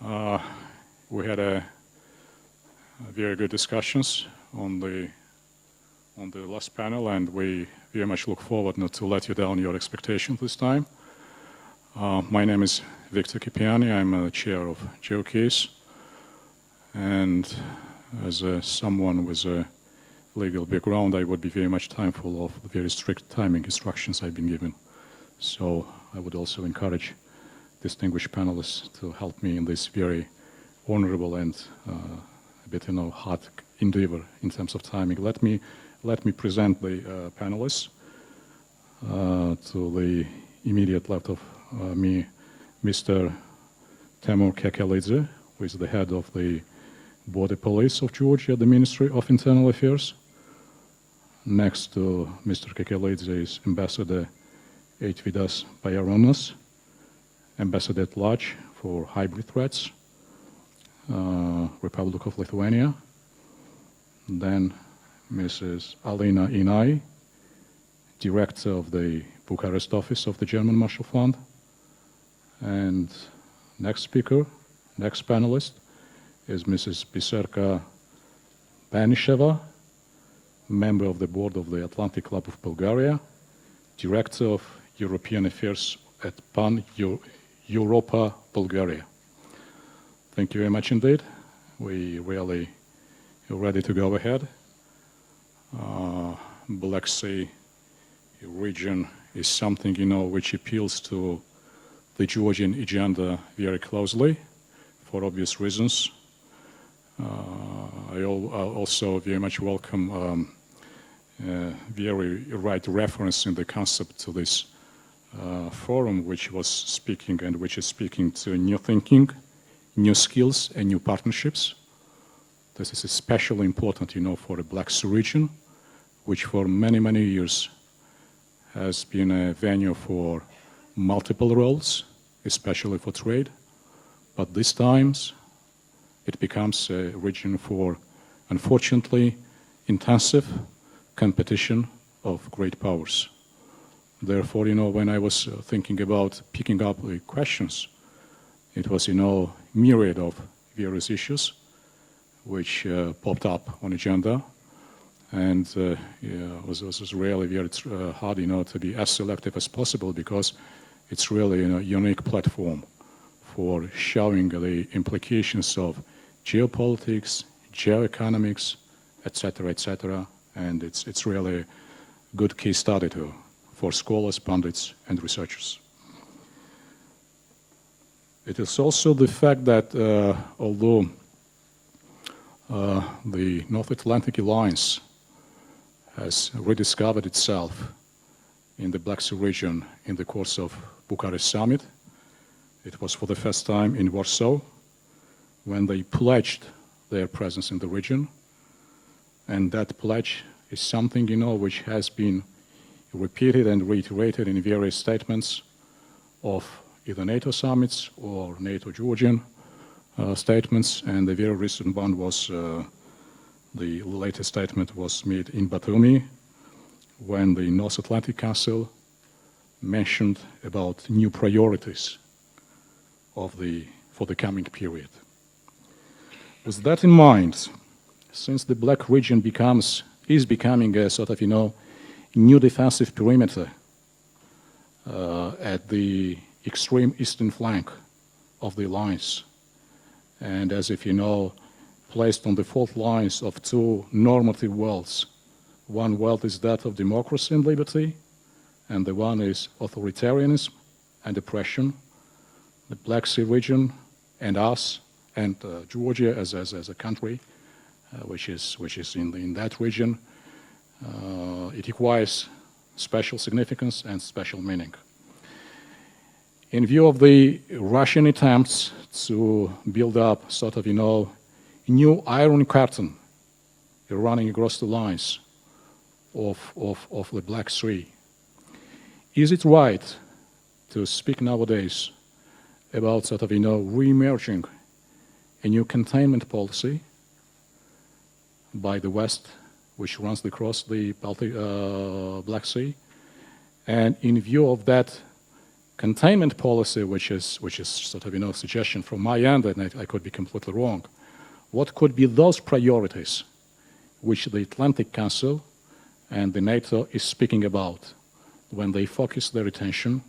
We had a very good discussions on the last panel, and we very much look forward not to let you down your expectations this time. My name is Victor Kipiani. I'm a chair of GeoCase, and as someone with a legal background, I would be very much mindful of the very strict timing instructions I've been given. So I would also encourage distinguished panelists to help me in this very honorable and a bit, hard endeavor in terms of timing. Let me present the panelists. To the immediate left of me, Mr. Temur Kekelidze, who is the head of the Border Police of Georgia, the Ministry of Internal Affairs. Next to Mr. Kekelidze is Ambassador Eitvydas Bayaronas, Ambassador at Large for Hybrid Threats, Republic of Lithuania. Then Mrs. Alina Inai, Director of the Bucharest Office of the German Marshall Fund. And next speaker, next panelist, is Mrs. Biserka Banisheva, member of the board of the Atlantic Club of Bulgaria, Director of European Affairs at PAN Europa, Bulgaria. Thank you very much indeed. We really are ready to go ahead. Black Sea region is something, which appeals to the Georgian agenda very closely for obvious reasons. I also very much welcome very right reference in the concept to this forum, which was speaking and which is speaking to new thinking, new skills, and new partnerships. This is especially important, for the Black Sea region, which for many, many years has been a venue for multiple roles, especially for trade. But these times, it becomes a region for, unfortunately, intensive competition of great powers. Therefore, when I was thinking about picking up the questions, it was, myriad of various issues which popped up on agenda. And it was really very hard, to be as selective as possible, because it's really a unique platform for showing the implications of geopolitics, geoeconomics, etc., and it's really a good case study for scholars, pundits, and researchers. It is also the fact that although the North Atlantic Alliance has rediscovered itself in the Black Sea region in the course of Bucharest Summit, it was for the first time in Warsaw when they pledged their presence in the region. And that pledge is something, which has been repeated and reiterated in various statements of either NATO summits or NATO-Georgian statements. And the very recent one was, the latest statement was made in Batumi when the North Atlantic Council mentioned about new priorities for the coming period. With that in mind, since the Black region is becoming a sort of, new defensive perimeter at the extreme eastern flank of the alliance, and as if placed on the fault lines of two normative worlds. One world is that of democracy and liberty, and the one is authoritarianism and oppression. The Black Sea region and us and Georgia as a country, which is in that region, it requires special significance and special meaning. In view of the Russian attempts to build up sort of, new iron curtain running across the lines of the Black Sea, is it right to speak nowadays about sort of, re-emerging a new containment policy by the West, which runs across the Black Sea? And in view of that containment policy, which is sort of, a suggestion from my end, and I could be completely wrong. What could be those priorities which the Atlantic Council and the NATO is speaking about when they focus their attention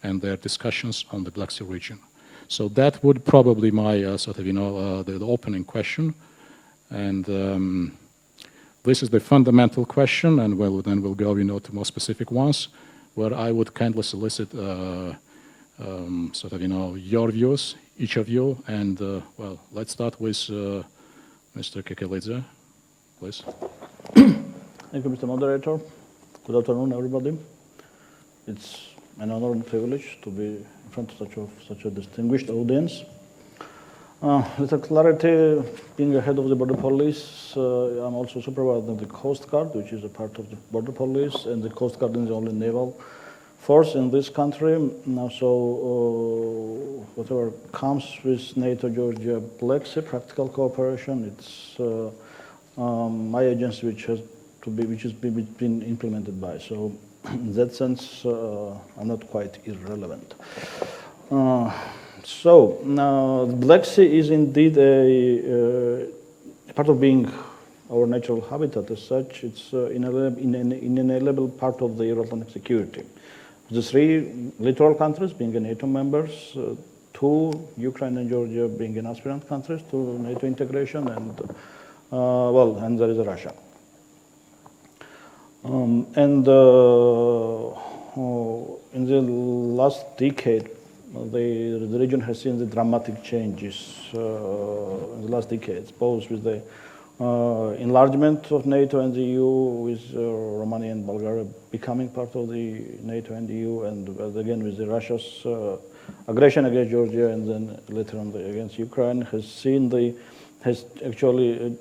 and their discussions on the Black Sea region? So that would probably my the opening question, and this is the fundamental question, and then we'll go to more specific ones, where I would kindly solicit your views, each of you, and let's start with Mr. Kekelidze, please. Thank you, Mr. Moderator. Good afternoon, everybody. It's an honor and privilege to be in front of such a distinguished audience. Little clarity, being a head of the border police, I'm also supervisor of the Coast Guard, which is a part of the border police, and the Coast Guard is the only naval force in this country. Now, so whatever comes with NATO-Georgia Black Sea practical cooperation, it's my agency which has been implemented by. So in that sense, I'm not quite irrelevant. So now, the Black Sea is indeed a part of being our natural habitat. As such, it's inalienable part of the Euro-Atlantic security. The three littoral countries being NATO members, two, Ukraine and Georgia, being an aspirant countries to NATO integration, and and there is Russia. In the last decade, the region has seen the dramatic changes in the last decades, both with the enlargement of NATO and the EU, with Romania and Bulgaria becoming part of the NATO and the EU, and again with the Russia's aggression against Georgia and then later on against Ukraine, has actually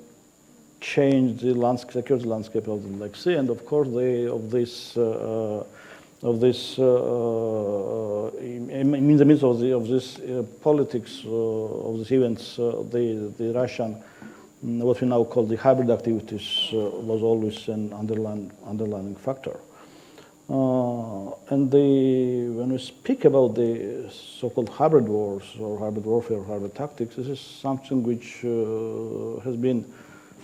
changed the security landscape of the Black Sea, and of course in the midst of this politics of these events, the Russian, what we now call the hybrid activities, was always an underlying factor. And when we speak about the so-called hybrid wars or hybrid warfare or hybrid tactics, this is something which has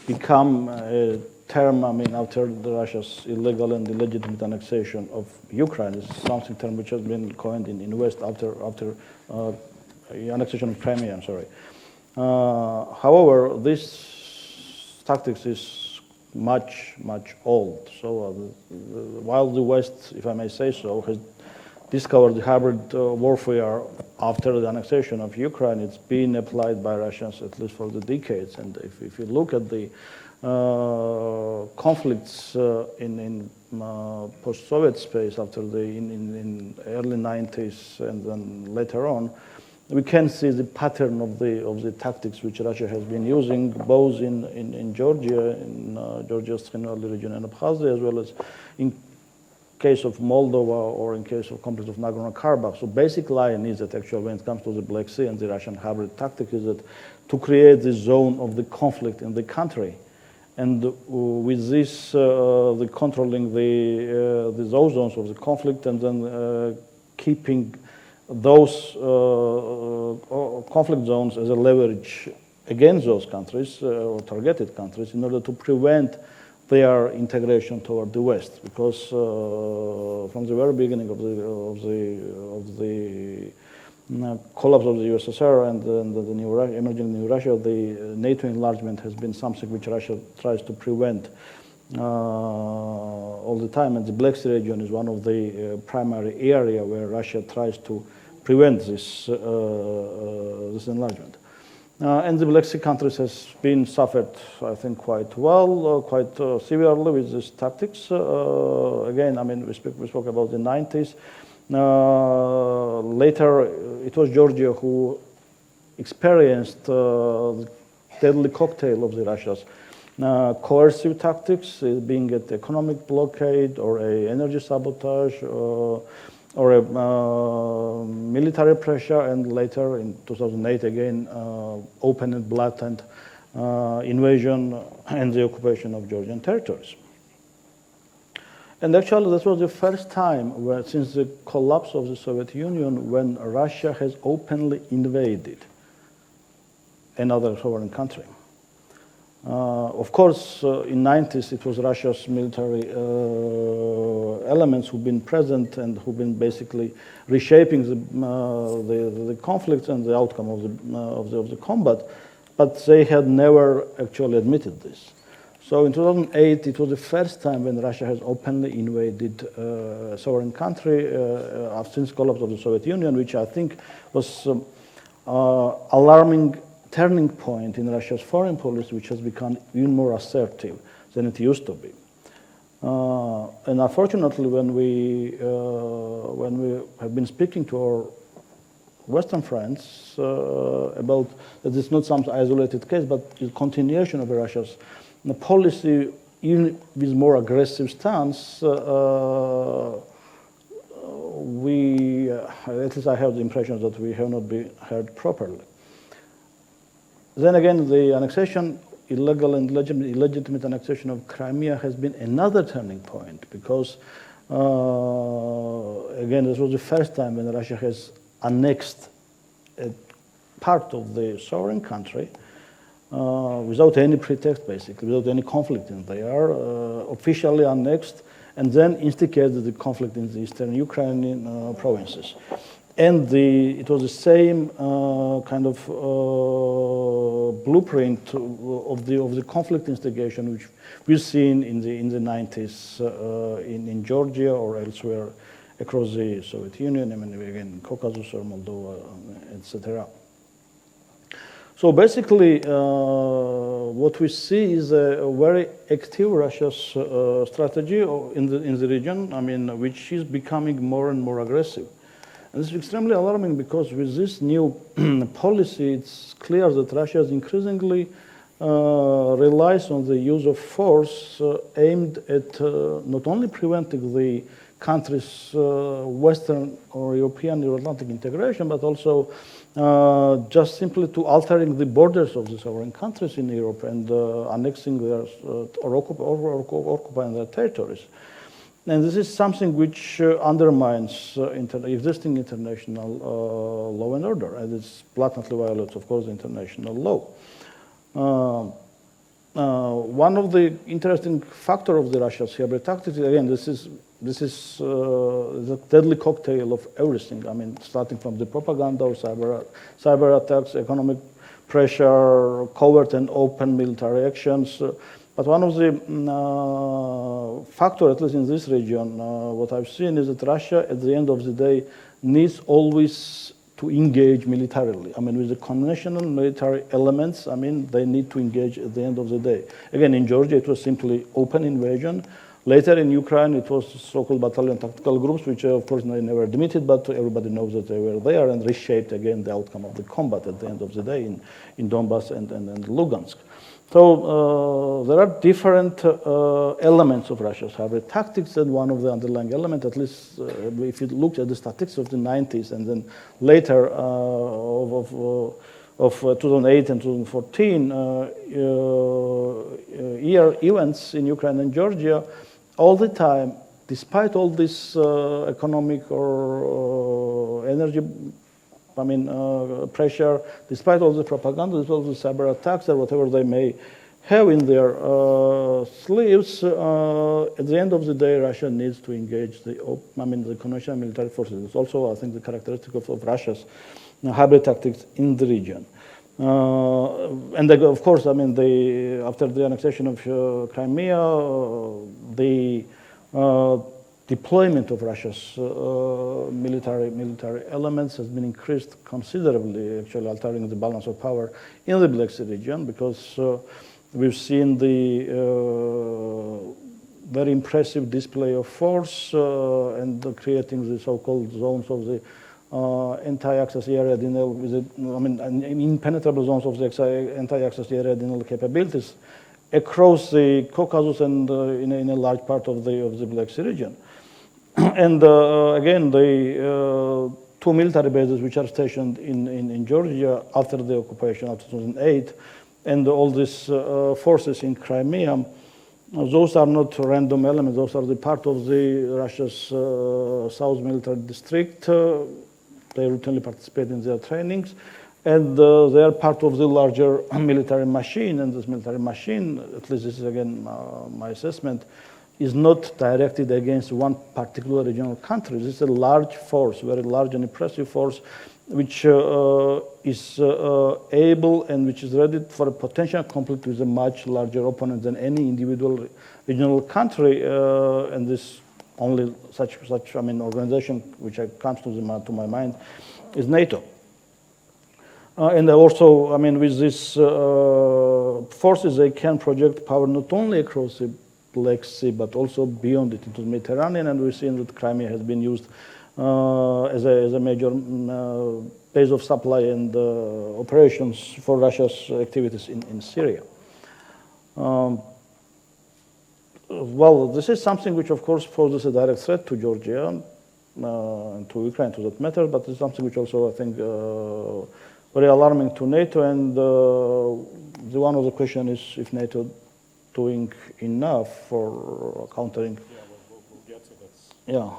become a term, after Russia's illegal and illegitimate annexation of Ukraine. It's something term which has been coined in the West after annexation of Crimea, I'm sorry. However, this tactics is much old. So while the West, if I may say so, has discovered the hybrid warfare after the annexation of Ukraine, it's been applied by Russians at least for the decades. And if you look at the conflicts in post-Soviet space after in early 90s and then later on, we can see the pattern of the tactics which Russia has been using, both in Georgia, in Georgia's Tbilisi region and Abkhazia, as well as in case of Moldova or in case of conflict of Nagorno-Karabakh. So basic line is that actually when it comes to the Black Sea and the Russian hybrid tactic is that to create the zone of the conflict in the country, and with this the controlling those zones of the conflict, and then keeping those conflict zones as a leverage against those countries or targeted countries in order to prevent their integration toward the West, because from the very beginning of the collapse of the USSR and the emerging new Russia, the NATO enlargement has been something which Russia tries to prevent all the time, and the Black Sea region is one of the primary area where Russia tries to prevent this enlargement. And the Black Sea countries has been suffered, I think, quite well, quite severely with these tactics. Again, we spoke about the 90s. Later, it was Georgia who experienced the deadly cocktail of the Russia's coercive tactics, being it economic blockade or a energy sabotage or a military pressure, and later in 2008 again open and blatant invasion and the occupation of Georgian territories. And actually, this was the first time where, since the collapse of the Soviet Union, when Russia has openly invaded another sovereign country. Of course, in 90s, it was Russia's military elements who've been present and who've been basically reshaping the conflicts and the outcome of the combat, but they had never actually admitted this. So in 2008, it was the first time when Russia has openly invaded a sovereign country since collapse of the Soviet Union, which I think was alarming turning point in Russia's foreign policy, which has become even more assertive than it used to be. And unfortunately, when we have been speaking to our Western friends about that it's not some isolated case, but the continuation of Russia's policy, even with more aggressive stance, we, at least I have the impression that we have not been heard properly. Then again, the annexation, illegal and illegitimate annexation of Crimea has been another turning point because, again, this was the first time when Russia has annexed a part of the sovereign country without any pretext, basically, without any conflict in there, officially annexed, and then instigated the conflict in the eastern Ukrainian provinces. And it was the same kind of blueprint of the conflict instigation which we've seen in the 90s in Georgia or elsewhere across the Soviet Union, I mean, again, Caucasus or Moldova, etc. So basically, what we see is a very active Russia's strategy in the region, I mean, which is becoming more and more aggressive. And this is extremely alarming because with this new policy, it's clear that Russia is increasingly relies on the use of force aimed at not only preventing the country's Western or European Euro-Atlantic integration, but also just simply to altering the borders of the sovereign countries in Europe and annexing their or occupying their territories. And this is something which undermines existing international law and order, and it blatantly violates, of course, international law. One of the interesting factors of the Russia's hybrid tactics, again, this is the deadly cocktail of everything. I mean, starting from the propaganda or cyber attacks, economic pressure, covert and open military actions. But one of the factors, at least in this region, what I've seen is that Russia, at the end of the day, needs always to engage militarily. I mean, with the conventional military elements, I mean, they need to engage at the end of the day. Again, in Georgia, it was simply open invasion. Later in Ukraine, it was so-called battalion tactical groups, which of course they never admitted, but everybody knows that they were there and reshaped again the outcome of the combat at the end of the day in Donbass and Lugansk. So there are different elements of Russia's hybrid tactics, and one of the underlying elements, at least if you look at the statistics of the 90s and then later of 2008 and 2014 year events in Ukraine and Georgia, all the time, despite all this economic or energy pressure, despite all the propaganda, despite all the cyber attacks or whatever they may have in their sleeves, at the end of the day, Russia needs to engage the conventional military forces. It's also, I think, the characteristic of Russia's hybrid tactics in the region. And of course, I mean, after the annexation of Crimea, the deployment of Russia's military elements has been increased considerably, actually altering the balance of power in the Black Sea region, because we've seen the very impressive display of force and creating the so-called zones of the anti-access area, impenetrable zones of the anti-access area capabilities across the Caucasus and in a large part of the Black Sea region. And again, the two military bases which are stationed in Georgia after the occupation of 2008, and all these forces in Crimea, Those are not random elements. Those are the part of the Russia's South Military District. They routinely participate in their trainings, and they are part of the larger military machine. And this military machine, at least this is again my assessment, is not directed against one particular regional country. This is a large force, very large and impressive force, which is able and which is ready for a potential conflict with a much larger opponent than any individual regional country. And this only such organization which comes to my mind is NATO. And also, with these forces, they can project power not only across the Black Sea, but also beyond it into the Mediterranean. And we've seen that Crimea has been used as a major base of supply and operations for Russia's activities in Syria. Well, this is something which, of course, poses a direct threat to Georgia and to Ukraine, to that matter, but it's something which also, I think, very alarming to NATO. And the one of the question is if NATO doing enough for countering. Yeah, we'll get to that. Yeah.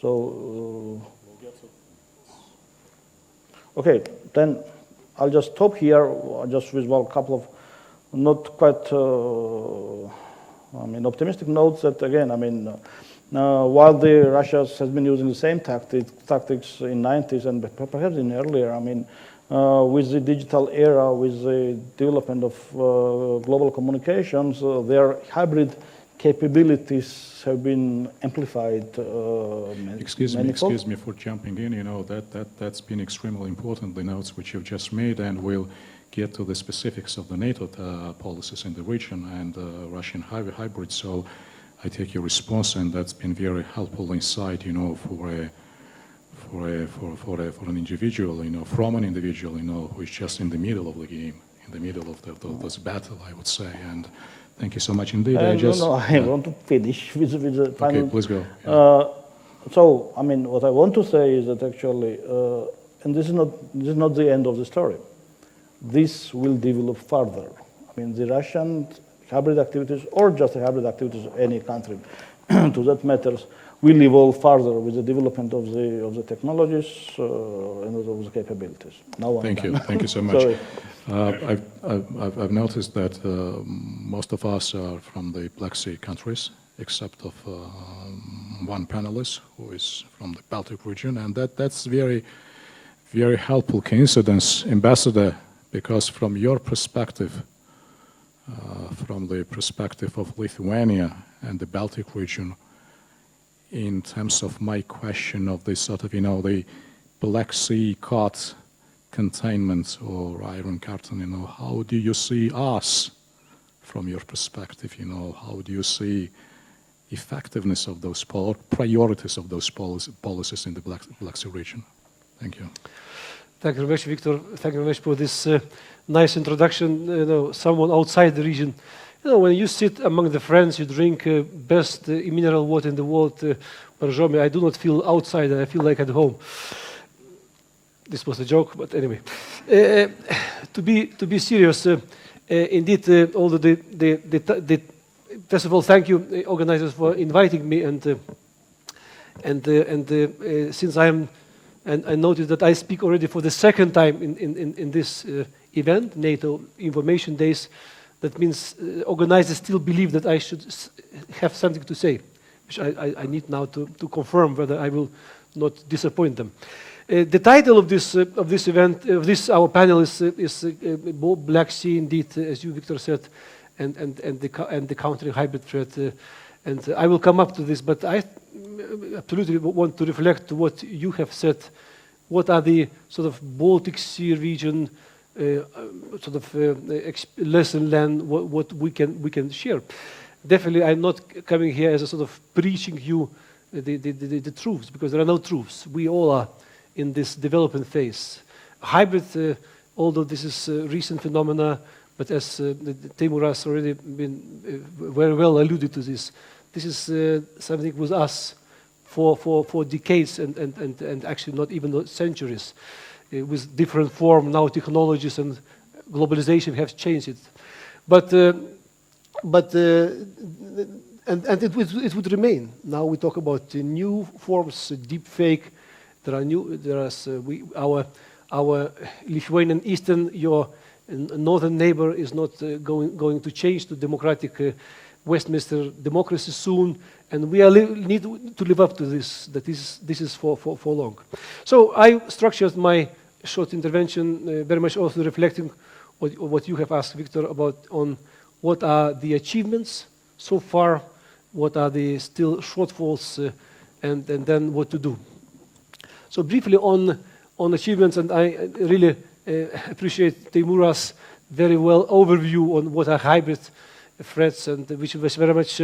So. We'll get to. Okay, then I'll just stop here, just with a couple of not quite, optimistic notes that again, while the Russia has been using the same tactics in 90s and perhaps in earlier, with the digital era, with the development of global communications, their hybrid capabilities have been amplified. Excuse me for jumping in. That's been extremely important, the notes which you've just made, and we'll get to the specifics of the NATO policies in the region and Russian hybrid. So I take your response, and that's been very helpful insight, for an individual, from an individual, who is just in the middle of the game, in the middle of this battle, I would say. And thank you so much indeed. I want to finish with the final. Okay, please go. Yeah. So, what I want to say is that actually, and this is not the end of the story. This will develop further. The Russian hybrid activities, or just the hybrid activities of any country, to that matters, will evolve further with the development of the technologies and of the capabilities. Now Thank you so much. I've noticed that most of us are from the Black Sea countries, except of one panelist who is from the Baltic region, and that's very, very helpful coincidence, Ambassador, because from your perspective, from the perspective of Lithuania and the Baltic region, in terms of my question of this sort of, the Black Sea caught containment or Iron Curtain, how do you see us from your perspective? How do you see effectiveness of those priorities of those policies in the Black Sea region? Thank you. Thank you very much, Victor. Thank you very much for this nice introduction. Someone outside the region. When you sit among the friends, you drink best mineral water in the world. Barzomi, I do not feel outside, I feel like at home. This was a joke, but anyway. To be serious, indeed, although first of all, thank you, organizers, for inviting me, and since I noticed that I speak already for the second time in this event, NATO Information Days. That means organizers still believe that I should have something to say, which I need now to confirm whether I will not disappoint them. The title of this event, our panel is Black Sea, indeed, as you, Victor, said, and the countering hybrid threat. And I will come up to this, but I absolutely want to reflect to what you have said. What are the sort of Baltic Sea region lesson learned, what we can share. Definitely, I'm not coming here as a sort of preaching you the truths, because there are no truths. We all are in this development phase. Hybrid, although this is a recent phenomena, but as Timur has already been very well alluded to this is something with us for decades and actually not even centuries. With different form now, technologies and globalization have changed it. But but and it would remain. Now we talk about new forms, deep fake. There are new. Our Lithuanian Eastern, your northern neighbor is not going to change to democratic Westminster democracy soon, and we need to live up to this. That this is for long. So I structured my short intervention very much also reflecting what you have asked, Victor, about on what are the achievements so far, what are the still shortfalls, and then what to do. So briefly on achievements, and I really appreciate Teimura's very well overview on what are hybrid threats, and which was very much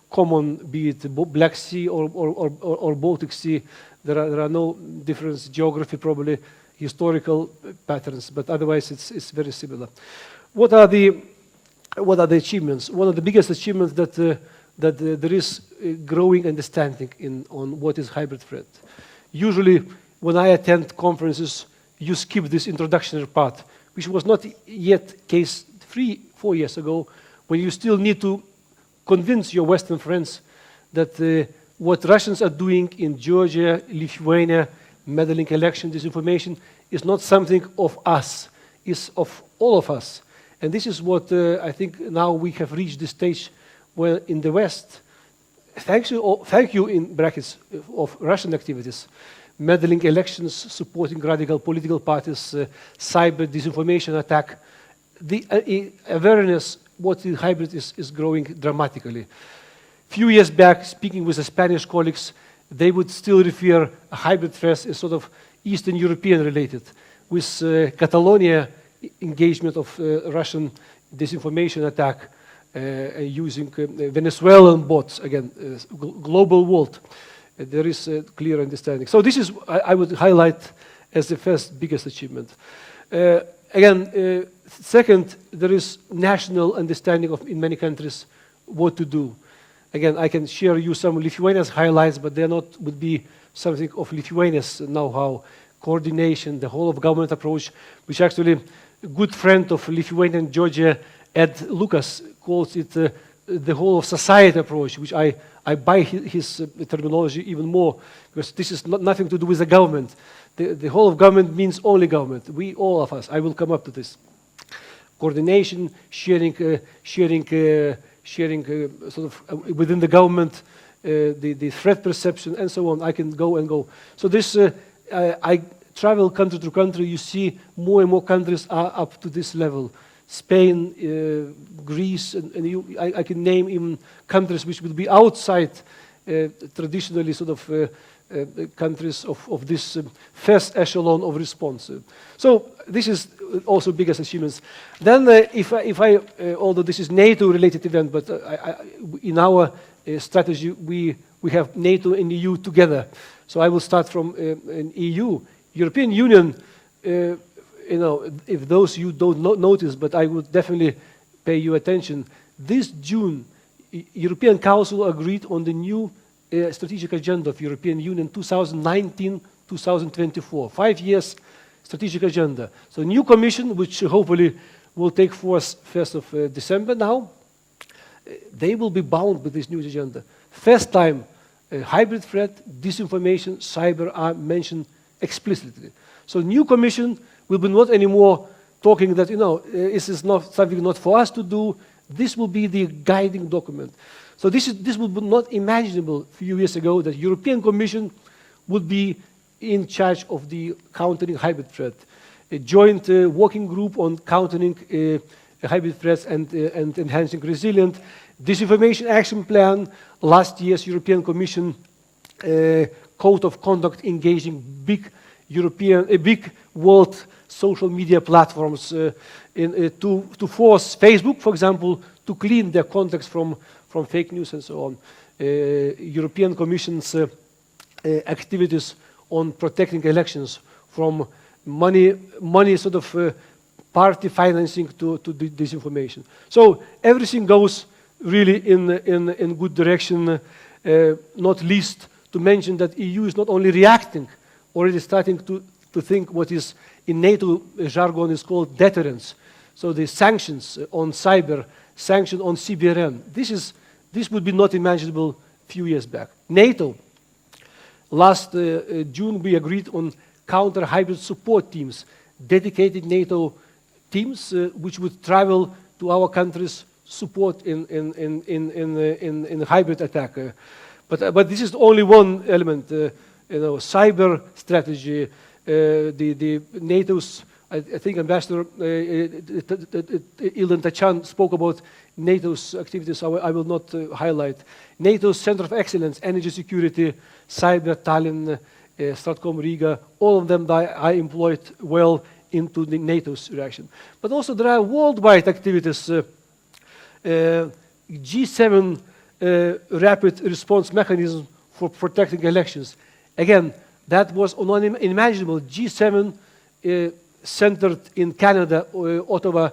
common, be it Black Sea or Baltic Sea. There are no difference, geography probably, historical patterns, but otherwise it's very similar. What are the achievements? One of the biggest achievements that there is growing understanding on what is hybrid threat. Usually, when I attend conferences, you skip this introductory part, which was not yet case 3-4 years ago, when you still need to convince your Western friends that what Russians are doing in Georgia, Lithuania, meddling election disinformation is not something of us, it's of all of us. And this is what I think now we have reached the stage where in the West, thank you in brackets of Russian activities, meddling elections, supporting radical political parties, cyber disinformation attack, the awareness what the hybrid is growing dramatically. Few years back, speaking with the Spanish colleagues, they would still refer a hybrid threat as sort of Eastern European related, with Catalonia engagement of Russian disinformation attack using Venezuelan bots, again, global world. There is a clear understanding. So this is, I would highlight as the first biggest achievement. Second, there is national understanding of, in many countries, what to do. Again, I can share you some Lithuania's highlights, but they're not, would be something of Lithuania's know-how, coordination, the whole of government approach, which actually a good friend of Lithuania and Georgia, Ed Lucas, calls it the whole of society approach, which I buy his terminology even more, because this is nothing to do with the government. The whole of government means only government. We, all of us, I will come up to this. Coordination, sharing sort of within the government, the threat perception, and so on. I can go and go. So this, I travel country to country. You see more and more countries are up to this level. Spain, Greece, and I can name even countries which will be outside traditionally sort of countries of this first echelon of response. So this is also biggest achievements. Then although this is NATO-related event, but in our strategy we have NATO and EU together. So I will start from an EU. European Union, you know, if those you don't notice, but I would definitely pay you attention. This June, European Council agreed on the new strategic agenda of European Union 2019-2024, 5 years strategic agenda. So new commission, which hopefully will take force 1st of December now, they will be bound with this new agenda. First time, hybrid threat, disinformation, cyber are mentioned explicitly. So new commission will be not anymore talking that, you know, this is not something not for us to do. This will be the guiding document. So this would be not imaginable a few years ago that European Commission would be in charge of the countering hybrid threat. A joint working group on countering hybrid threats and enhancing resilience. Disinformation action plan, last year's European Commission code of conduct engaging big world social media platforms to force Facebook, for example, to clean their contacts from fake news and so on. European Commission's activities on protecting elections from money sort of party financing to disinformation. So everything goes really in good direction, not least to mention that EU is not only reacting, already starting to think what is in NATO jargon is called deterrence. So the sanctions on cyber, sanctions on CBRN, this would be not imaginable a few years back. NATO, last June we agreed on counter-hybrid support teams, dedicated NATO teams which would travel to our countries support in hybrid attack. But this is only one element. Cyber strategy. The NATO's, I think Ambassador Ilhan Tachan spoke about NATO's activities. So I will not highlight. NATO's Center of Excellence, Energy Security, Cyber, Tallinn, Stratcom Riga. All of them I employed well into the NATO's reaction. But also there are worldwide activities. G7 rapid response mechanism for protecting elections. Again, that was unimaginable. G7 centered in Canada, Ottawa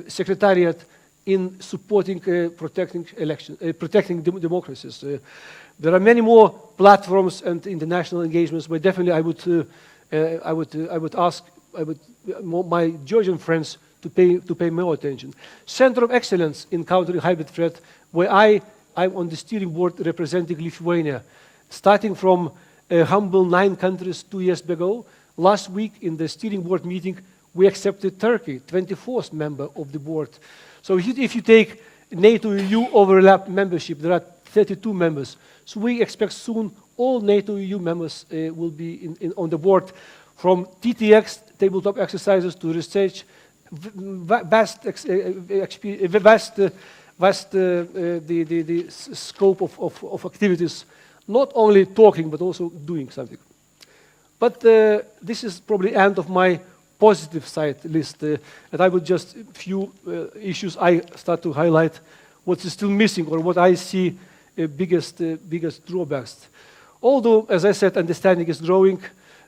Secretariat in supporting protecting elections, protecting democracies. There are many more platforms and international engagements, but definitely I would ask my Georgian friends to pay more attention. Center of Excellence in countering hybrid threat, where I'm on the steering board representing Lithuania, starting from humble 9 countries 2 years ago. Last week in the steering board meeting, we accepted Turkey, 24th member of the board. So if you take NATO-EU overlap membership, there are 32 members. So we expect soon all NATO-EU members will be on the board, from TTX, tabletop exercises, to research, vast the scope of activities, not only talking but also doing something. But this is probably end of my positive side list, and I would just few issues I start to highlight what is still missing or what I see biggest drawbacks. Although, as I said, understanding is growing.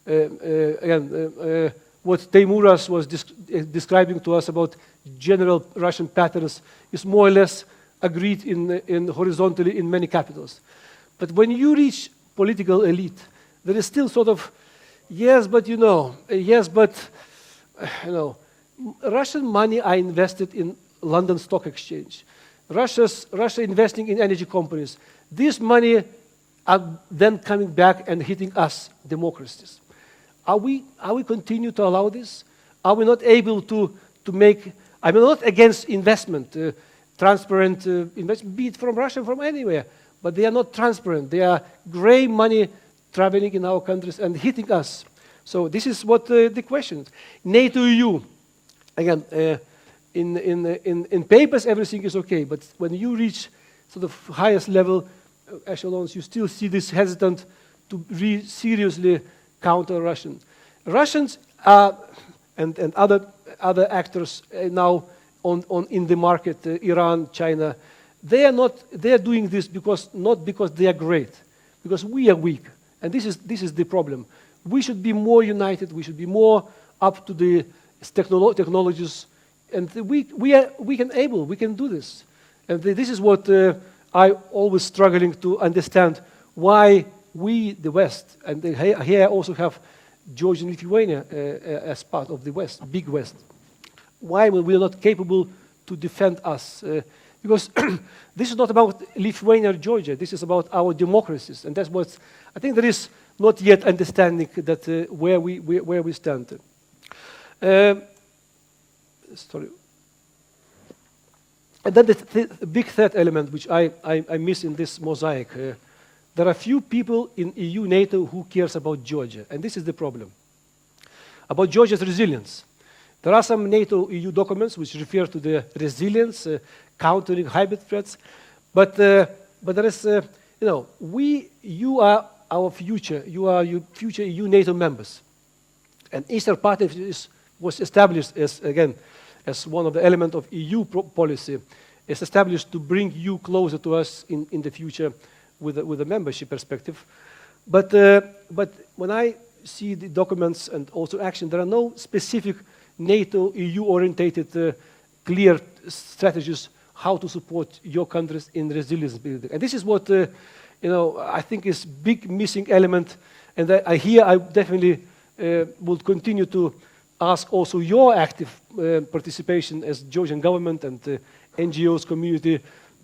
Again, what Teimuras was describing to us about general Russian patterns is more or less agreed in horizontally in many capitals. But when you reach political elite, there is still sort of, yes, but Russian money are invested in London Stock Exchange. Russia investing in energy companies. This money are then coming back and hitting us, democracies. Are we continue to allow this? Are we not able to make? I'm not against investment, transparent investment, be it from Russia, from anywhere, but they are not transparent. They are gray money traveling in our countries and hitting us. So this is what the question. NATO-EU, again, in papers everything is okay, but when you reach sort of highest level echelons, you still see this hesitant to seriously counter Russian. Russians are, and other actors now in the market, Iran, China, they are doing this not because they are great, because we are weak, and this is the problem. We should be more united. We should be more up to the technologies, and we can do this. And this is what I always struggling to understand, why we, the West, and here I also have Georgian Lithuania as part of the West, big West. Why we are not capable to defend us? Because this is not about Lithuania or Georgia. This is about our democracies, and that's what I think there is not yet understanding that where we stand. Sorry. And then the big third element, which I miss in this mosaic, there are few people in EU, NATO who cares about Georgia, and this is the problem. About Georgia's resilience. There are some NATO-EU documents which refer to the resilience, countering hybrid threats, but there is, you are our future. You are your future EU NATO members, and Eastern Partnership was established as one of the elements of EU policy. It's established to bring you closer to us in the future with a membership perspective. But when I see the documents and also action, there are no specific NATO-EU orientated clear strategies how to support your countries in resilience building. And this is what I think is big missing element. And here I definitely would continue to ask also your active participation as Georgian government and NGOs community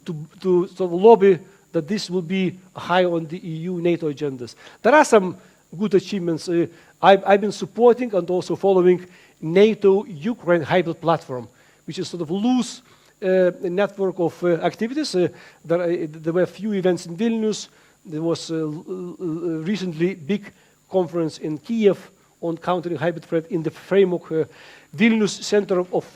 to sort of lobby that this will be high on the EU NATO agendas. There are some good achievements. I've been supporting and also following NATO-Ukraine hybrid platform, which is sort of loose network of activities. There were a few events in Vilnius. There was recently big conference in Kiev on countering hybrid threat in the framework. Vilnius Center of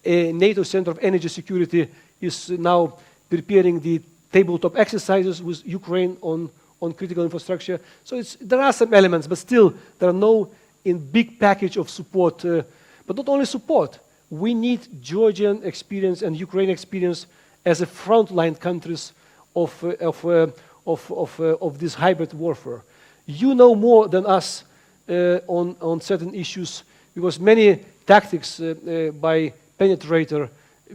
NATO Center of Energy Security is now preparing the tabletop exercises with Ukraine on critical infrastructure. So there are some elements, but still there are no in big package of support. But not only support, we need Georgian experience and Ukraine experience as a frontline countries of this hybrid warfare. You know more than us on certain issues because many tactics by penetrator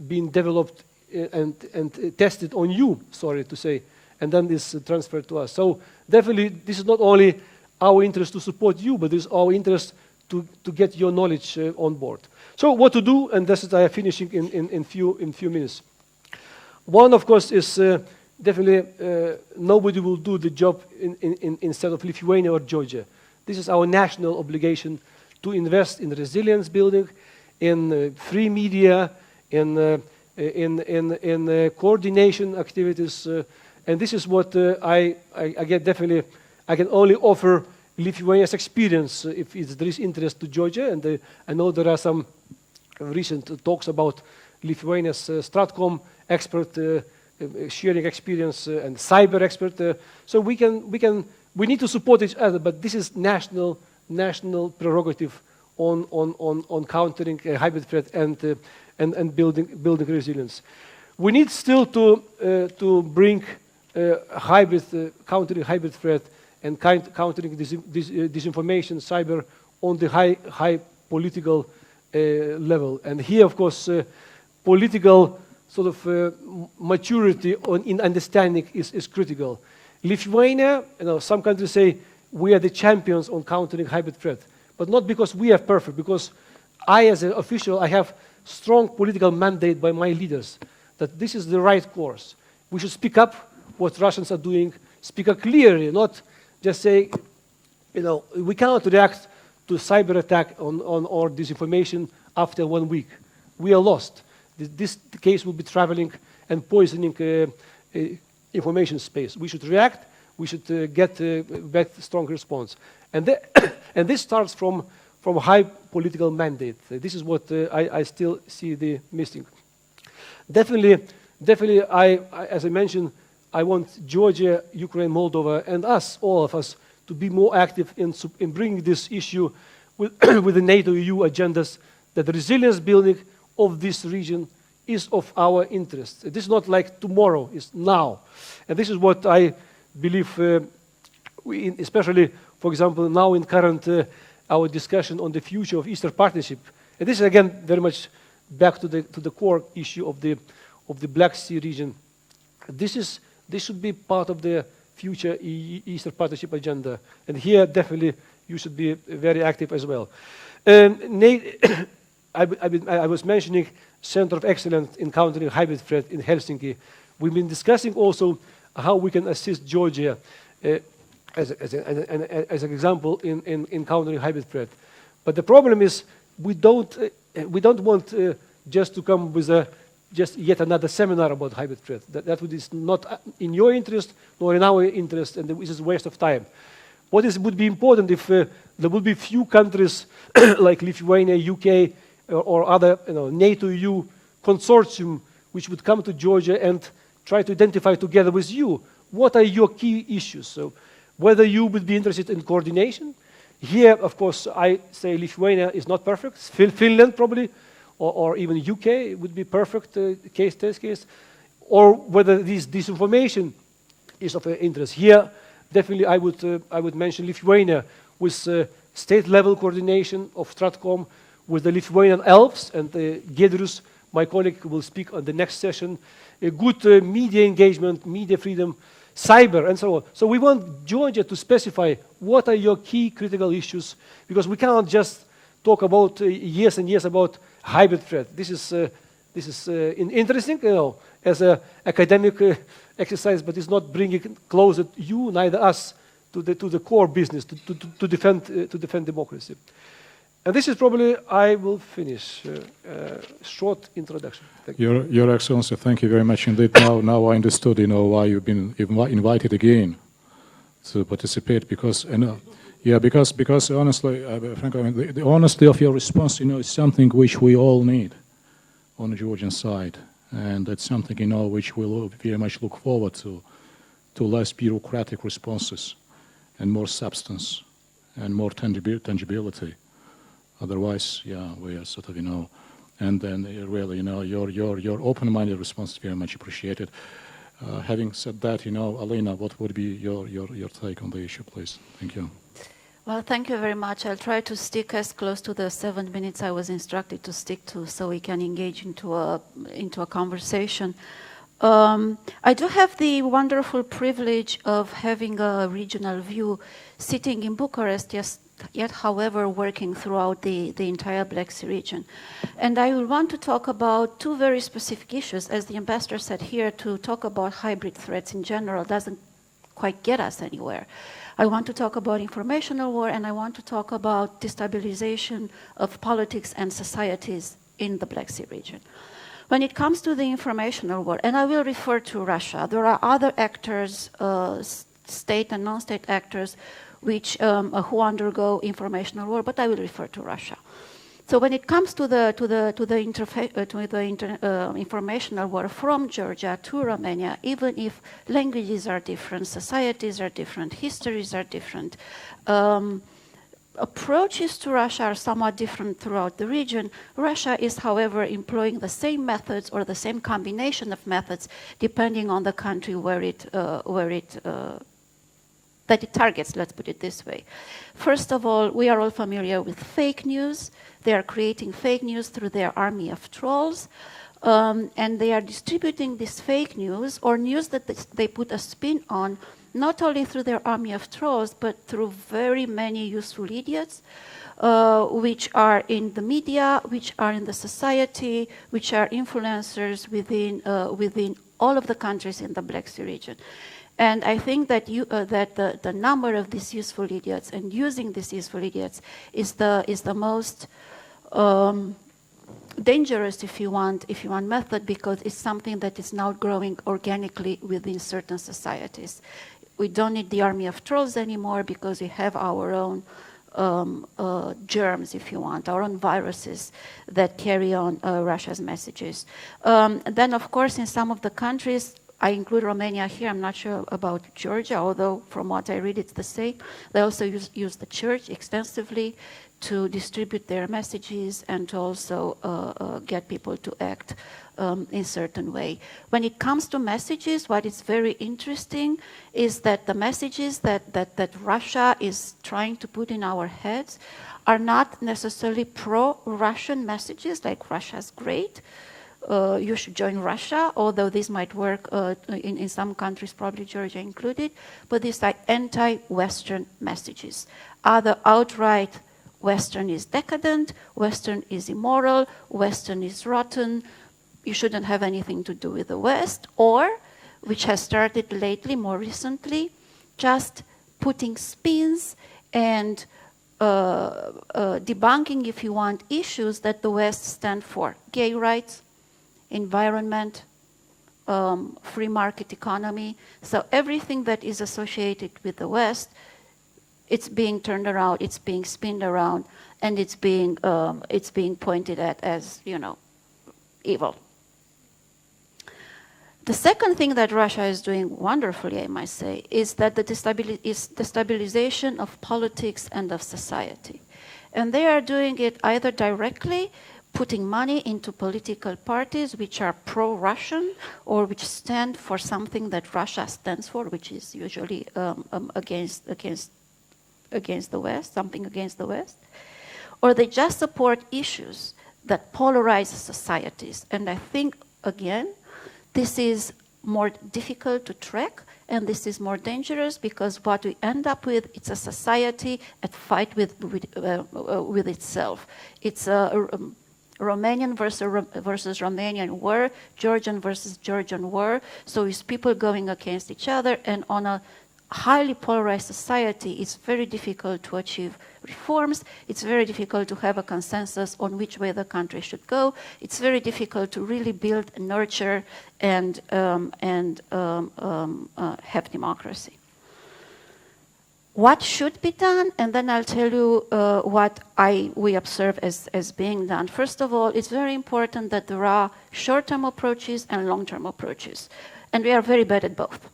being developed and tested on you, sorry to say, and then is transferred to us. So definitely this is not only our interest to support you, but it's our interest to get your knowledge on board. So what to do, and this is I am finishing in few minutes. One, of course, is definitely nobody will do the job instead of Lithuania or Georgia. This is our national obligation to invest in resilience building, in free media, in coordination activities, and this is what I get definitely. I can only offer Lithuania's experience if there is interest to Georgia, and I know there are some recent talks about Lithuania's Stratcom expert sharing experience and cyber expert. So we need to support each other, but this is national prerogative on countering a hybrid threat and building resilience. We need still to bring countering hybrid threat and countering disinformation, cyber on the high political level. And here, of course, political sort of maturity in understanding is critical. Lithuania, some countries say we are the champions on countering hybrid threat, but not because we are perfect, because I, as an official, I have strong political mandate by my leaders that this is the right course. We should speak up what Russians are doing, speak up clearly, not just say, we cannot react to cyber attack on or disinformation after 1 week. We are lost. This case will be traveling and poisoning information space. We should react. We should get back strong response. And this starts from high political mandate. This is what I still see the missing. Definitely, as I mentioned, I want Georgia, Ukraine, Moldova, and us, all of us, to be more active in bringing this issue with the NATO-EU agendas, that the resilience building of this region is of our interest. This is not like tomorrow, it's now. And this is what I believe, especially, for example, now in current our discussion on the future of Eastern Partnership. And this is again very much back to the core issue of the Black Sea region. This should be part of the future Eastern Partnership agenda. And here definitely you should be very active as well. I was mentioning Center of Excellence in Countering Hybrid Threat in Helsinki. We've been discussing also how we can assist Georgia as an example in countering hybrid threat. But the problem is we don't want just to come with just yet another seminar about hybrid threat. That is not in your interest nor in our interest, and this is a waste of time. Would be important if there would be few countries like Lithuania, UK, or other NATO-EU consortium which would come to Georgia and try to identify together with you what are your key issues. So whether you would be interested in coordination. Here, of course, I say Lithuania is not perfect. Finland probably, or even UK would be perfect test case. Or whether this disinformation is of interest. Here, definitely I would mention Lithuania with state-level coordination of Stratcom, with the Lithuanian elves, and Giedrius, my colleague, will speak on the next session. A good media engagement, media freedom, cyber, and so on. So we want Georgia to specify what are your key critical issues, because we cannot just talk about years and years about hybrid threat. This is interesting, as an academic exercise, but it's not bringing closer you, neither us, to the core business, to defend democracy. And this is probably, I will finish, short introduction. Thank you. Your Excellency, thank you very much indeed. Now I understood, why you've been invited again to participate, because, because honestly, frankly, I mean, the honesty of your response, is something which we all need on the Georgian side, and that's something, which we'll very much look forward to less bureaucratic responses and more substance and more tangibility. Otherwise, we are sort of, and then really, your open-minded response is very much appreciated. Having said that, Alina, what would be your take on the issue, please? Thank you. Well, thank you very much. I'll try to stick as close to the 7 minutes I was instructed to stick to, so we can engage into a conversation. I do have the wonderful privilege of having a regional view, sitting in Bucharest, yet however working throughout the entire Black Sea region. And I will want to talk about two very specific issues. As the ambassador said here, to talk about hybrid threats in general doesn't quite get us anywhere. I want to talk about informational war, and I want to talk about destabilization of politics and societies in the Black Sea region. When it comes to the informational war, and I will refer to Russia, there are other actors, state and non-state actors, which who undergo informational war, but I will refer to Russia. So when it comes to the informational war from Georgia to Romania, even if languages are different, societies are different, histories are different, approaches to Russia are somewhat different throughout the region. Russia is, however, employing the same methods or the same combination of methods, depending on the country that it targets, let's put it this way. First of all, we are all familiar with fake news. They are creating fake news through their army of trolls, and they are distributing this fake news or news that they put a spin on, not only through their army of trolls, but through very many useful idiots, which are in the media, which are in the society, which are influencers within all of the countries in the Black Sea region. And I think that the number of these useful idiots and using these useful idiots is the most dangerous, if you want, method, because it's something that is now growing organically within certain societies. We don't need the army of trolls anymore because we have our own germs, if you want, our own viruses that carry on Russia's messages. Then, of course, in some of the countries, I include Romania here. I'm not sure about Georgia, although from what I read, it's the same. They also use the church extensively to distribute their messages and to also get people to act in certain way. When it comes to messages, what is very interesting is that the messages that Russia is trying to put in our heads are not necessarily pro-Russian messages, like Russia's great. You should join Russia, although this might work in some countries, probably Georgia included, but these are anti-Western messages. Either outright Western is decadent, Western is immoral, Western is rotten, you shouldn't have anything to do with the West, or, which has started lately, more recently, just putting spins and debunking, if you want, issues that the West stand for. Gay rights, environment, free market economy. So everything that is associated with the West, it's being turned around, it's being spinned around, and it's being pointed at as, evil. The second thing that Russia is doing wonderfully, I must say, is that the destabilization of politics and of society. And they are doing it either directly, putting money into political parties which are pro-Russian or which stand for something that Russia stands for, which is usually against the West, something against the West, or they just support issues that polarize societies. And I think, again, this is more difficult to track And this is more dangerous because what we end up with, it's a society at fight with itself. It's a Romanian versus Romanian war, Georgian versus Georgian war. So it's people going against each other, and on a highly polarized society, it's very difficult to achieve reforms. It's very difficult to have a consensus on which way the country should go. It's very difficult to really build, nurture, and have democracy. What should be done? And then I'll tell you what we observe as being done. First of all, it's very important that there are short-term approaches and long-term approaches. And we are very bad at both.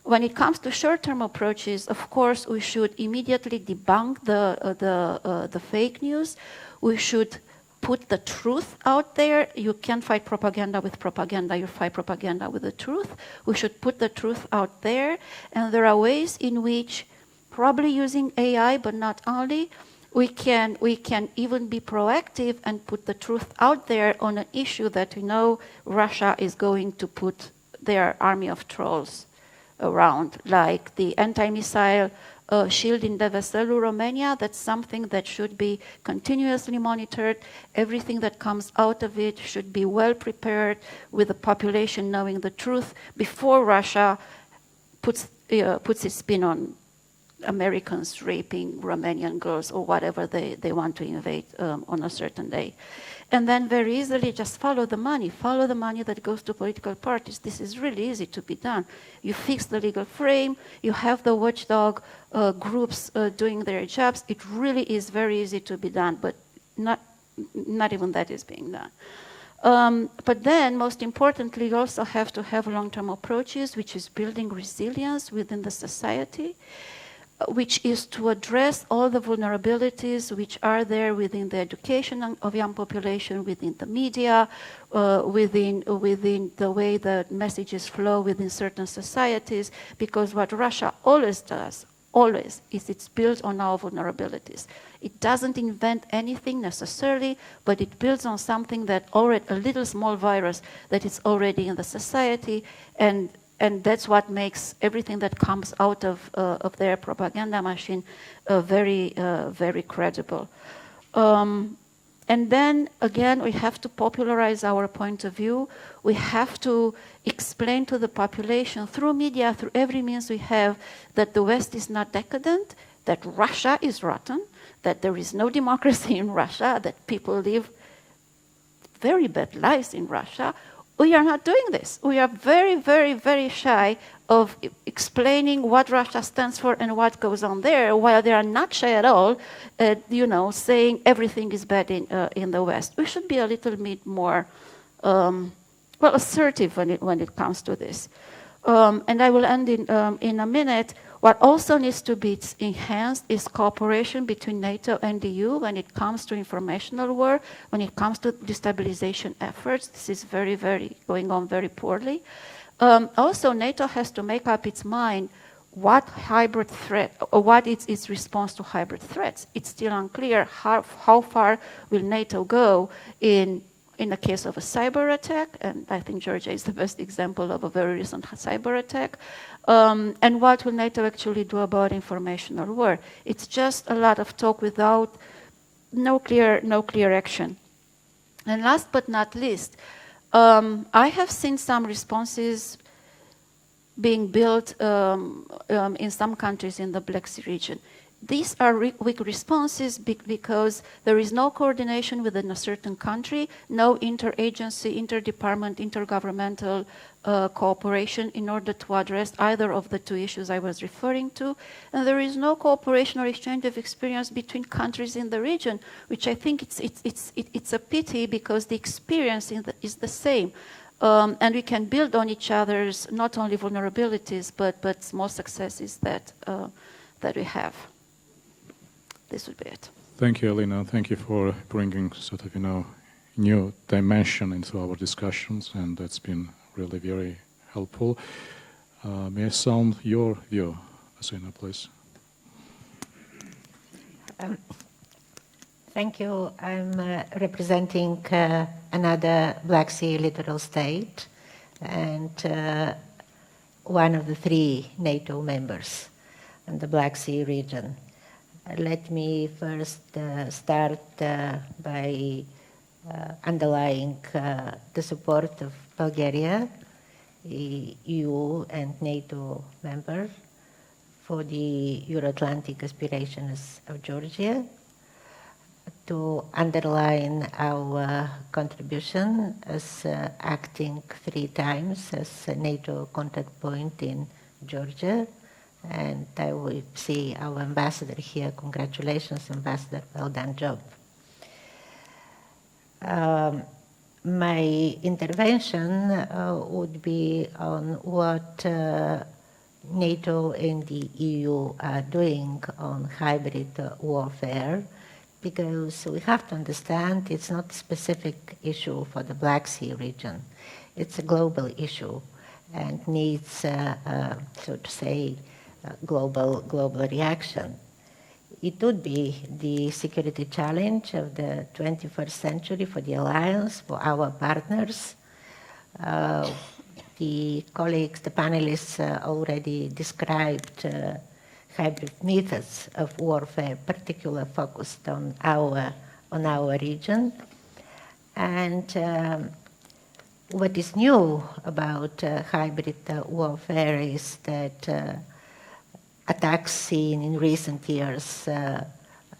When it comes to short-term approaches, of course, we should immediately debunk the fake news. We should put the truth out there. You can't fight propaganda with propaganda. You fight propaganda with the truth. We should put the truth out there. And there are ways in which, probably using AI, but not only, we can even be proactive and put the truth out there on an issue that we know Russia is going to put their army of trolls around, like the anti-missile shield in Tbilisi, Romania. That's something that should be continuously monitored. Everything that comes out of it should be well prepared, with the population knowing the truth before Russia puts its spin on Americans raping Romanian girls or whatever they want to invade on a certain day. And then very easily just follow the money that goes to political parties. This is really easy to be done. You fix the legal frame, you have the watchdog groups doing their jobs. It really is very easy to be done, but not even that is being done. But then, most importantly, you also have to have long-term approaches, which is building resilience within the society, which is to address all the vulnerabilities which are there within the education of young population, within the media, within the way the messages flow within certain societies, because what Russia always does, is it's built on our vulnerabilities. It doesn't invent anything necessarily, but it builds on something that already, a little small virus that is already in the society, and that's what makes everything that comes out of their propaganda machine very credible. And then, again, we have to popularize our point of view. We have to explain to the population through media, through every means we have, that the West is not decadent, that Russia is rotten, that there is no democracy in Russia, that people live very bad lives in Russia. We are not doing this. We are very shy of explaining what Russia stands for and what goes on there, while they are not shy at all at, saying everything is bad in the West. We should be a little bit more, assertive when it comes to this. And I will end in a minute. What also needs to be enhanced is cooperation between NATO and the EU when it comes to informational war, when it comes to destabilization efforts. This is going on very poorly. Also, NATO has to make up its mind what hybrid threat, or what is its response to hybrid threats. It's still unclear how far will NATO go in the case of a cyber attack, and I think Georgia is the best example of a very recent cyber attack. And what will NATO actually do about informational war? It's just a lot of talk without no clear action. And last but not least, I have seen some responses being built in some countries in the Black Sea region. These are weak responses because there is no coordination within a certain country, no interagency, interdepartment, intergovernmental cooperation in order to address either of the two issues I was referring to. And there is no cooperation or exchange of experience between countries in the region, which I think it's a pity, because the experience is the same. And we can build on each other's not only vulnerabilities, but small successes that we have. This would be it. Thank you, Elena. Thank you for bringing sort of, new dimension into our discussions, and that's been really very helpful. May I sound your view, Asena, please? Thank you. I'm representing another Black Sea littoral state, and one of the 3 NATO members in the Black Sea region. Let me first start by underlying the support of Bulgaria, the EU and NATO member, for the Euro-Atlantic aspirations of Georgia, to underline our contribution as acting 3 times as a NATO contact point in Georgia. And I will see our ambassador here. Congratulations, ambassador, well done job. My intervention would be on what NATO and the EU are doing on hybrid warfare, because we have to understand it's not a specific issue for the Black Sea region. It's a global issue and needs, so to say, global reaction. It would be the security challenge of the 21st century for the alliance, for our partners. The colleagues, the panelists already described hybrid methods of warfare, particularly focused on our region. And what is new about hybrid warfare is that attacks seen in recent years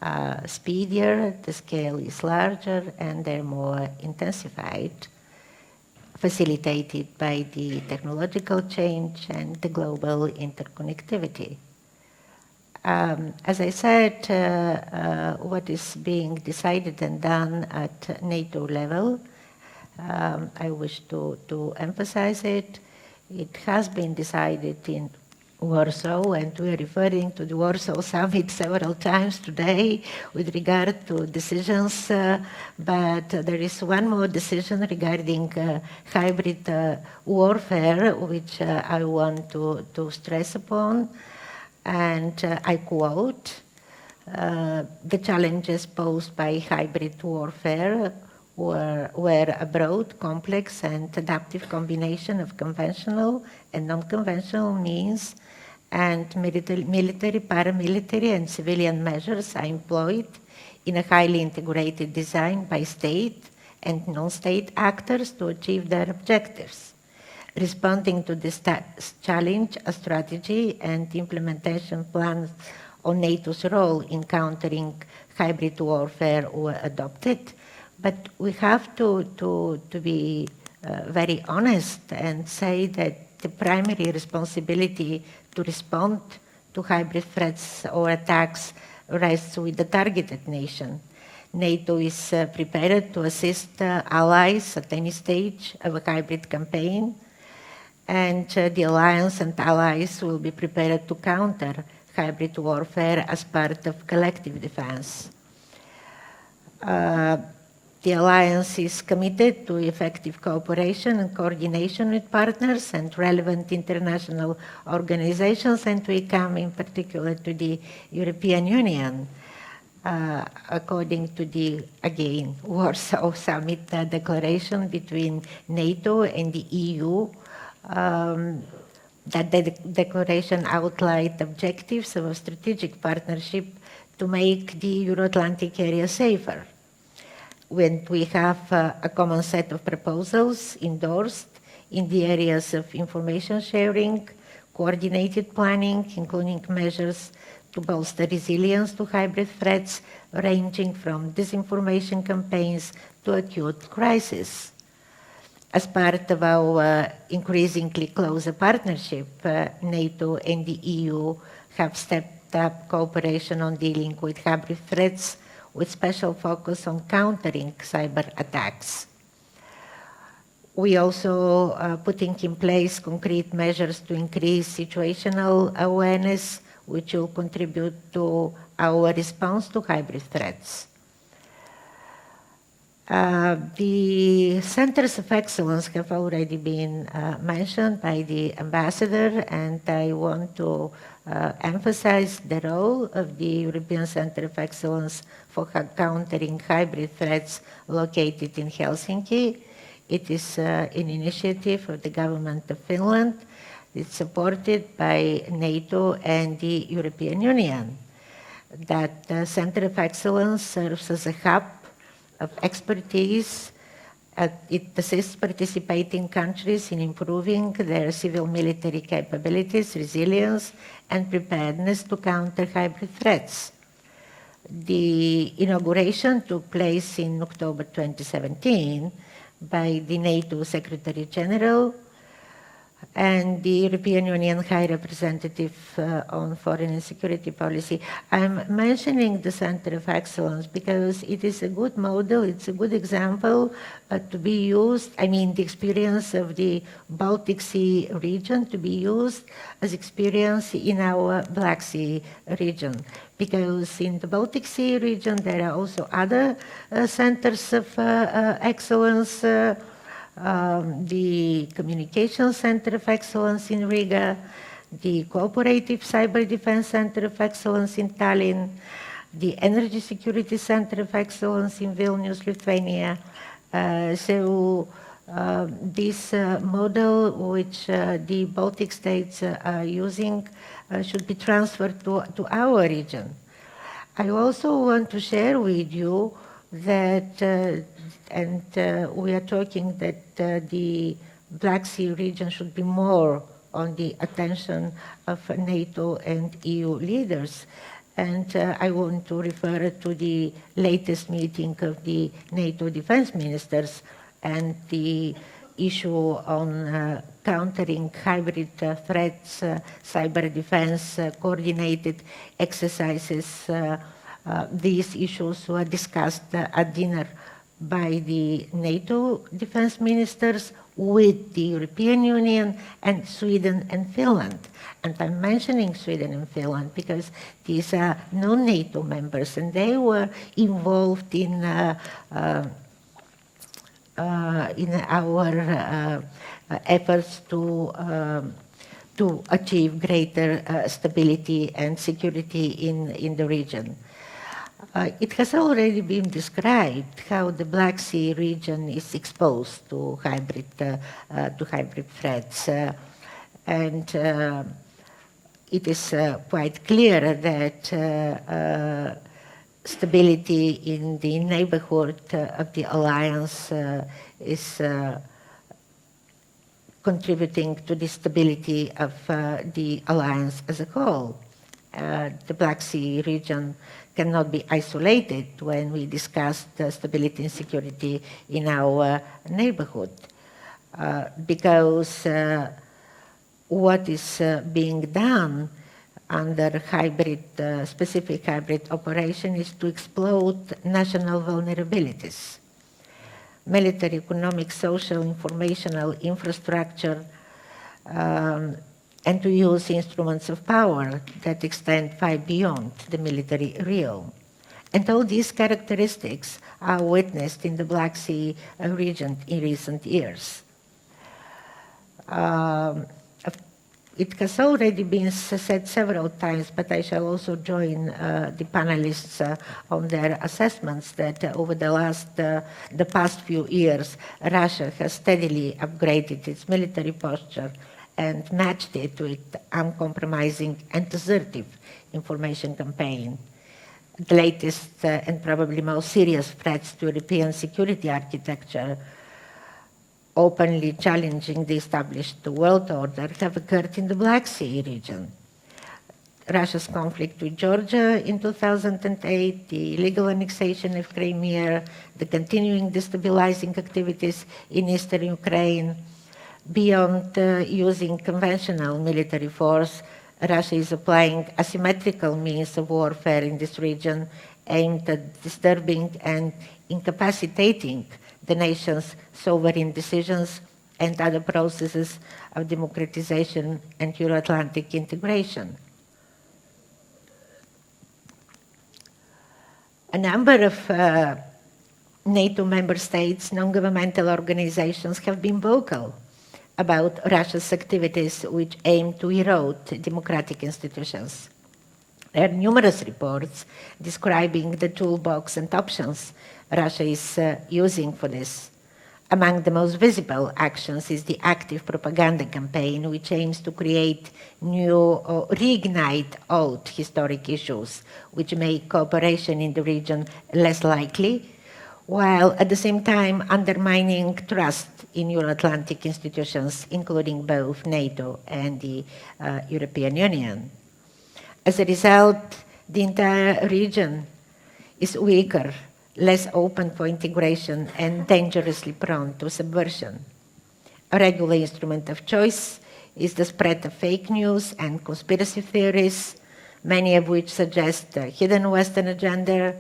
are speedier, the scale is larger, and they're more intensified, facilitated by the technological change and the global interconnectivity. As I said, what is being decided and done at NATO level, I wish to emphasize it. It has been decided in Warsaw, and we are referring to the Warsaw Summit several times today with regard to decisions, but there is one more decision regarding hybrid warfare, which I want to stress upon, and I quote, the challenges posed by hybrid warfare were a broad, complex, and adaptive combination of conventional and non-conventional means, and military, paramilitary, and civilian measures are employed in a highly integrated design by state and non-state actors to achieve their objectives. Responding to this challenge, a strategy and implementation plans on NATO's role in countering hybrid warfare were adopted. But we have to be very honest and say that the primary responsibility to respond to hybrid threats or attacks rests with the targeted nation. NATO is prepared to assist allies at any stage of a hybrid campaign, and the alliance and allies will be prepared to counter hybrid warfare as part of collective defense. The alliance is committed to effective cooperation and coordination with partners and relevant international organizations, and we come in particular to the European Union. According to the, again, Warsaw Summit declaration between NATO and the EU, that the declaration outlined objectives of a strategic partnership to make the Euro-Atlantic area safer. When we have a common set of proposals endorsed in the areas of information sharing, coordinated planning, including measures to bolster resilience to hybrid threats, ranging from disinformation campaigns to acute crisis. As part of our increasingly closer partnership, NATO and the EU have stepped up cooperation on dealing with hybrid threats, with special focus on countering cyber attacks. We also are putting in place concrete measures to increase situational awareness, which will contribute to our response to hybrid threats. The centers of excellence have already been mentioned by the ambassador, and I want to emphasize the role of the European Center of Excellence for countering hybrid threats located in Helsinki. It is an initiative of the government of Finland, It's supported by NATO and the European Union. That Center of Excellence serves as a hub of expertise. It assists participating countries in improving their civil military capabilities, resilience, and preparedness to counter hybrid threats. The inauguration took place in October 2017 by the NATO Secretary General and the European Union High Representative on Foreign and Security Policy. I'm mentioning the Center of Excellence because it is a good model, it's a good example to be used, I mean the experience of the Baltic Sea region to be used as experience in our Black Sea region. Because in the Baltic Sea region there are also other centers of excellence, the Communication Center of Excellence in Riga, the Cooperative Cyber Defense Center of Excellence in Tallinn, the Energy Security Center of Excellence in Vilnius, Lithuania. This model which the Baltic states are using should be transferred to our region. I also want to share with you that we are talking that the Black Sea region should be more on the attention of NATO and EU leaders. And I want to refer to the latest meeting of the NATO defense ministers and the issue on countering hybrid threats, cyber defense, coordinated exercises. These issues were discussed at dinner by the NATO defense ministers with the European Union and Sweden and Finland. And I'm mentioning Sweden and Finland because these are non-NATO members and they were involved in our efforts to achieve greater stability and security in the region. It has already been described how the Black Sea region is exposed to hybrid threats, and it is quite clear that stability in the neighborhood of the alliance is contributing to the stability of the alliance as a whole. The Black Sea region cannot be isolated when we discuss the stability and security in our neighborhood, because what is being done under specific hybrid operation is to exploit national vulnerabilities. Military, economic, social, informational infrastructure, and to use instruments of power that extend far beyond the military realm. And all these characteristics are witnessed in the Black Sea region in recent years. It has already been said several times, but I shall also join the panelists on their assessments that over the past few years, Russia has steadily upgraded its military posture and matched it with uncompromising and assertive information campaign. The latest and probably most serious threats to European security architecture, openly challenging the established world order, have occurred in the Black Sea region. Russia's conflict with Georgia in 2008, the illegal annexation of Crimea, the continuing destabilizing activities in eastern Ukraine. Beyond using conventional military force, Russia is applying asymmetrical means of warfare in this region aimed at disturbing and incapacitating the nation's sovereign decisions and other processes of democratization and Euro-Atlantic integration. A number of NATO member states, non-governmental organizations have been vocal about Russia's activities which aim to erode democratic institutions. There are numerous reports describing the toolbox and options Russia is using for this. Among the most visible actions is the active propaganda campaign, which aims to create new or reignite old historic issues, which make cooperation in the region less likely, while at the same time undermining trust in Euro-Atlantic institutions, including both NATO and the European Union. As a result, the entire region is weaker, less open for integration, and dangerously prone to subversion. A regular instrument of choice is the spread of fake news and conspiracy theories, many of which suggest a hidden Western agenda.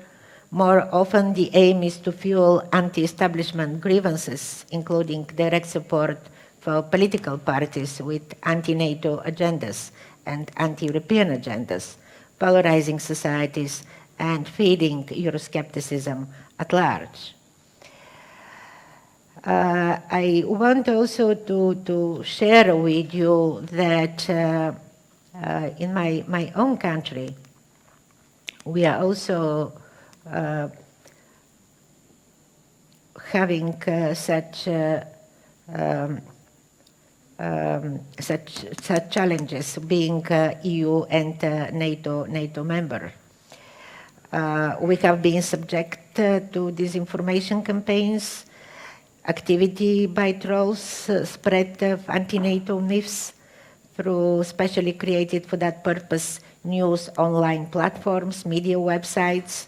More often, the aim is to fuel anti-establishment grievances, including direct support for political parties with anti-NATO agendas and anti-European agendas, polarizing societies and feeding Euroscepticism at large. I want also to share with you that in my own country, we are also having such challenges, being EU and NATO member. We have been subject to disinformation campaigns, activity by trolls, spread of anti-NATO myths through specially created for that purpose news online platforms, media websites.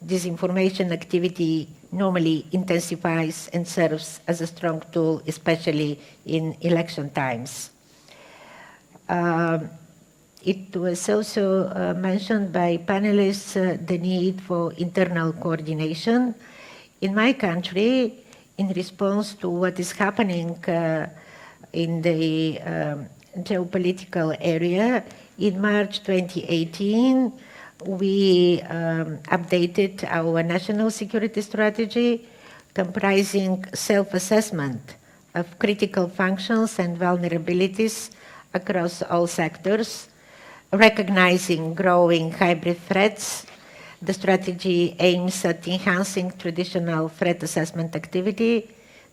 Disinformation activity normally intensifies and serves as a strong tool, especially in election times. It was also mentioned by panelists the need for internal coordination. In my country, in response to what is happening in the geopolitical area, in March 2018, we updated our national security strategy, comprising self-assessment of critical functions and vulnerabilities across all sectors, recognizing growing hybrid threats. The strategy aims at enhancing traditional threat assessment activity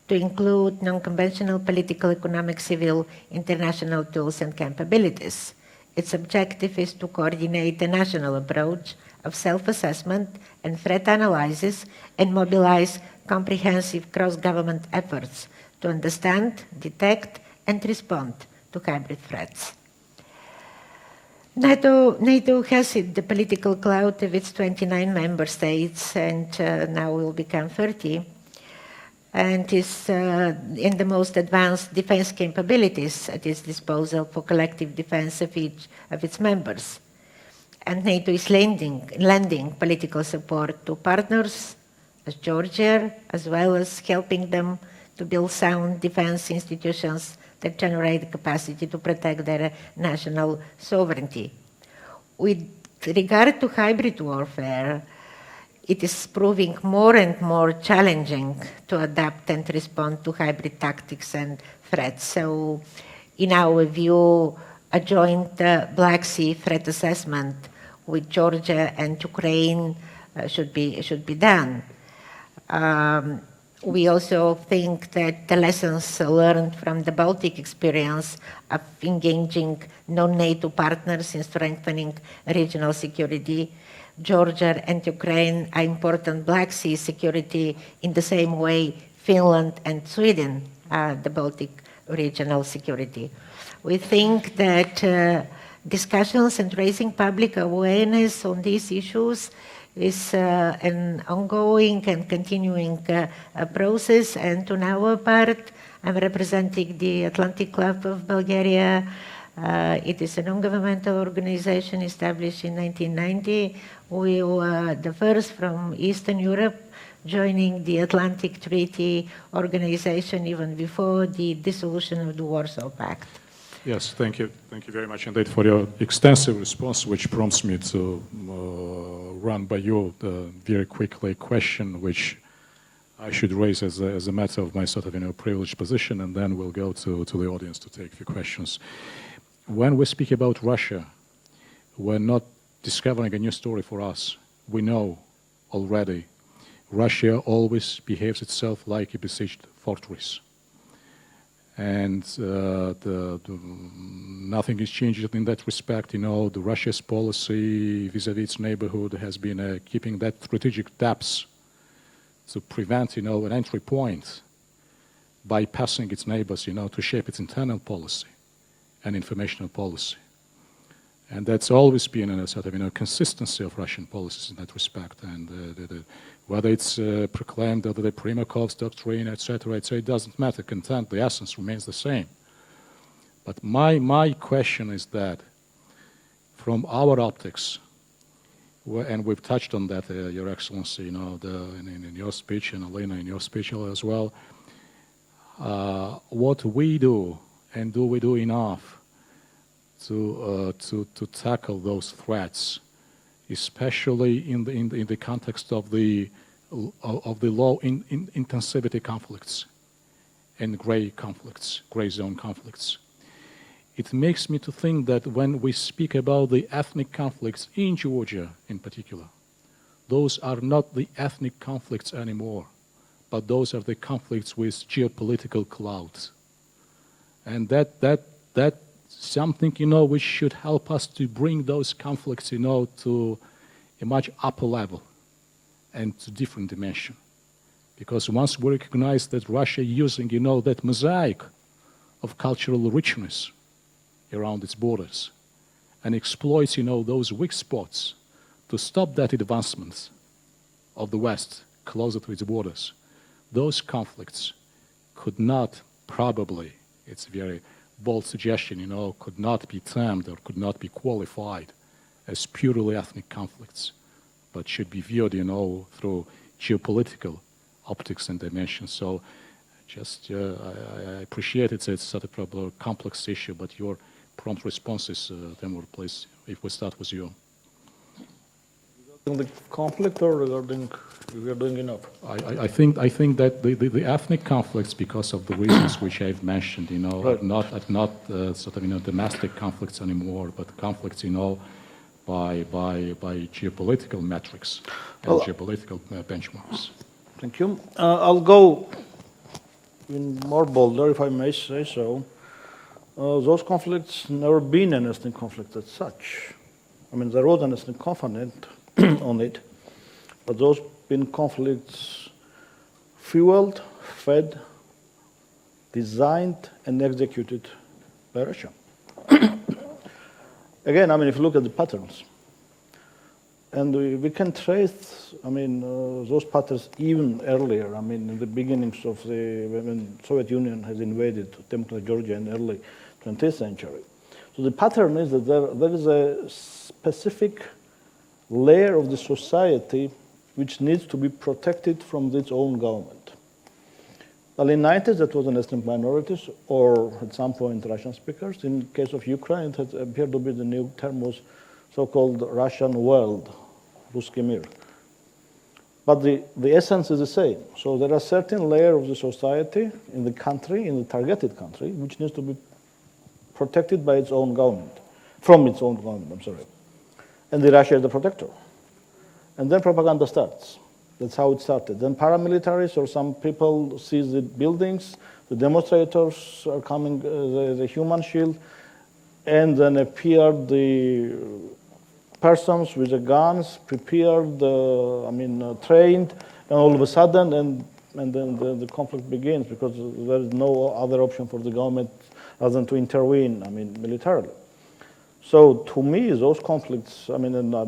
to include non-conventional political, economic, civil, international tools and capabilities. Its objective is to coordinate a national approach of self-assessment and threat analysis and mobilize comprehensive cross-government efforts to understand, detect, and respond to hybrid threats. NATO has the political clout of its 29 member states, and now will become 30, and is in the most advanced defense capabilities at its disposal for collective defense of each of its members. And NATO is lending political support to partners as Georgia, as well as helping them to build sound defense institutions that generate the capacity to protect their national sovereignty. With regard to hybrid warfare, it is proving more and more challenging to adapt and respond to hybrid tactics and threats. So, in our view, a joint Black Sea threat assessment with Georgia and Ukraine should be done. We also think that the lessons learned from the Baltic experience of engaging non-NATO partners in strengthening regional security, Georgia and Ukraine are important Black Sea security in the same way Finland and Sweden are the Baltic regional security. We think that discussions and raising public awareness on these issues is an ongoing and continuing process, and on our part, I'm representing the Atlantic Club of Bulgaria. It is a non-governmental organization established in 1990. We were the first from Eastern Europe joining the Atlantic Treaty Organization even before the dissolution of the Warsaw Pact. Yes, thank you. Thank you very much indeed for your extensive response, which prompts me to run by you very quickly a question which I should raise as a matter of my sort of privileged position, and then we'll go to the audience to take a few questions. When we speak about Russia, we're not discovering a new story for us. We know already Russia always behaves itself like a besieged fortress. And nothing is changed in that respect. You know, the Russia's policy vis-à-vis its neighborhood has been keeping that strategic depths to prevent, you know, an entry point, bypassing its neighbors, you know, to shape its internal policy and informational policy. And that's always been a sort of, you know, consistency of Russian policies in that respect. And whether it's proclaimed under the Primakov's doctrine, etc., it doesn't matter. Content, the essence remains the same. But my question is that, from our optics, and we've touched on that, Your Excellency, you know, in your speech, and Alina, in your speech as well, what we do, and do we do enough to tackle those threats, especially in the context of the low intensivity conflicts and gray zone conflicts. It makes me to think that when we speak about the ethnic conflicts in Georgia in particular, those are not the ethnic conflicts anymore, but those are the conflicts with geopolitical clouds. And that something, you know, which should help us to bring those conflicts, you know, to a much upper level and to different dimension. Because once we recognize that Russia using, you know, that mosaic of cultural richness around its borders and exploits, you know, those weak spots to stop that advancement of the West closer to its borders, those conflicts could not probably, it's a very bold suggestion, you know, could not be termed or could not be qualified as purely ethnic conflicts, but should be viewed, you know, through geopolitical optics and dimensions. So just, I appreciate it's sort of a complex issue, but your prompt responses, Temur, please, if we start with you. Regarding the conflict or regarding we are doing enough? I think that the ethnic conflicts, because of the reasons which I've mentioned, you know, right, are not sort of, you know, domestic conflicts anymore, but conflicts, you know, by geopolitical metrics and geopolitical benchmarks. Thank you. I'll go in more bolder, if I may say so. Those conflicts never been an ethnic conflict as such. I mean, there was an ethnic component on it, but those been conflicts fueled, fed, designed, and executed by Russia. Again, I mean, if you look at the patterns, and we can trace, I mean, those patterns even earlier. I mean, in the beginnings of when Soviet Union has invaded democratic Georgia in early 20th century. So the pattern is that there is a specific layer of the society which needs to be protected from its own government. Well, in the 90s, that was an ethnic minorities, or at some point Russian speakers. In the case of Ukraine, it has appeared to be the new term was so-called Russian world, Ruski Mir. But the essence is the same. So there are certain layers of the society in the country, in the targeted country, which needs to be protected by its own government, from its own government, I'm sorry. And the Russia is the protector. And then propaganda starts. That's how it started. Then paramilitaries or some people seize the buildings, the demonstrators are coming, the human shield, and then appear the persons with the guns, prepared, trained, and all of a sudden, and then the conflict begins because there is no other option for the government other than to intervene, militarily. So to me, those conflicts, and I